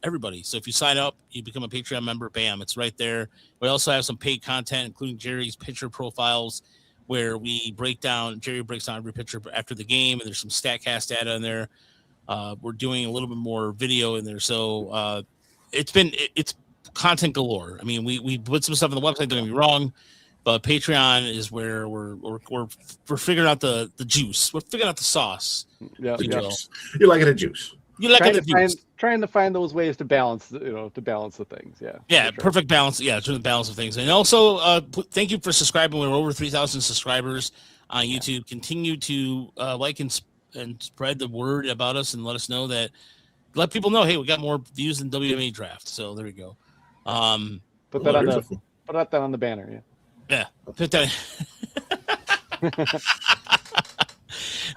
everybody. So if you sign up, you become a Patreon member. Bam, it's right there. We also have some paid content, including Jerry's pitcher profiles, where Jerry breaks down every pitcher after the game, and there's some StatCast data in there. We're doing a little bit more video in there, so it's content galore. I mean, we put some stuff on the website, don't get me wrong, but Patreon is where we're figuring out the juice. We're figuring out the sauce. Yeah, you like it a juice. You like it a juice. Trying to find those ways to balance, the things. Yeah. Yeah, sure. Perfect balance. Yeah, it's the balance of things. And also, thank you for subscribing. We're over 3,000 subscribers on YouTube. Yeah. Continue to like and spread the word about us, and let us know that. Let people know, hey, we got more views than WMA draft. So there we go. Put that on the banner. Yeah. Put that.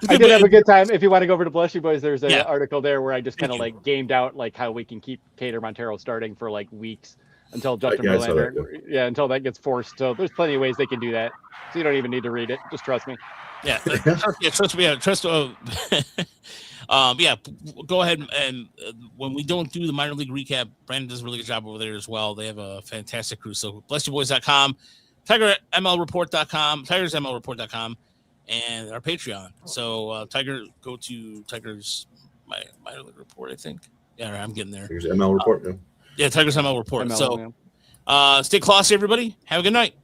I did have a good time. If you want to go over to Bless You Boys, there's an article there where I just kind of like gamed out like how we can keep Cater Montero starting for like weeks until Justin Verlander. Until that gets forced. So there's plenty of ways they can do that. So you don't even need to read it. Just trust me. Yeah. Trust me. Go ahead and when we don't do the minor league recap, Brandon does a really good job over there as well. They have a fantastic crew. So blessyouboys.com, tigersmlreport.com, and our Patreon. So go to Tigers minor league report, I think. Yeah, I'm getting there. Tigers ML report. Tigers ML report. Stay classy, everybody. Have a good night.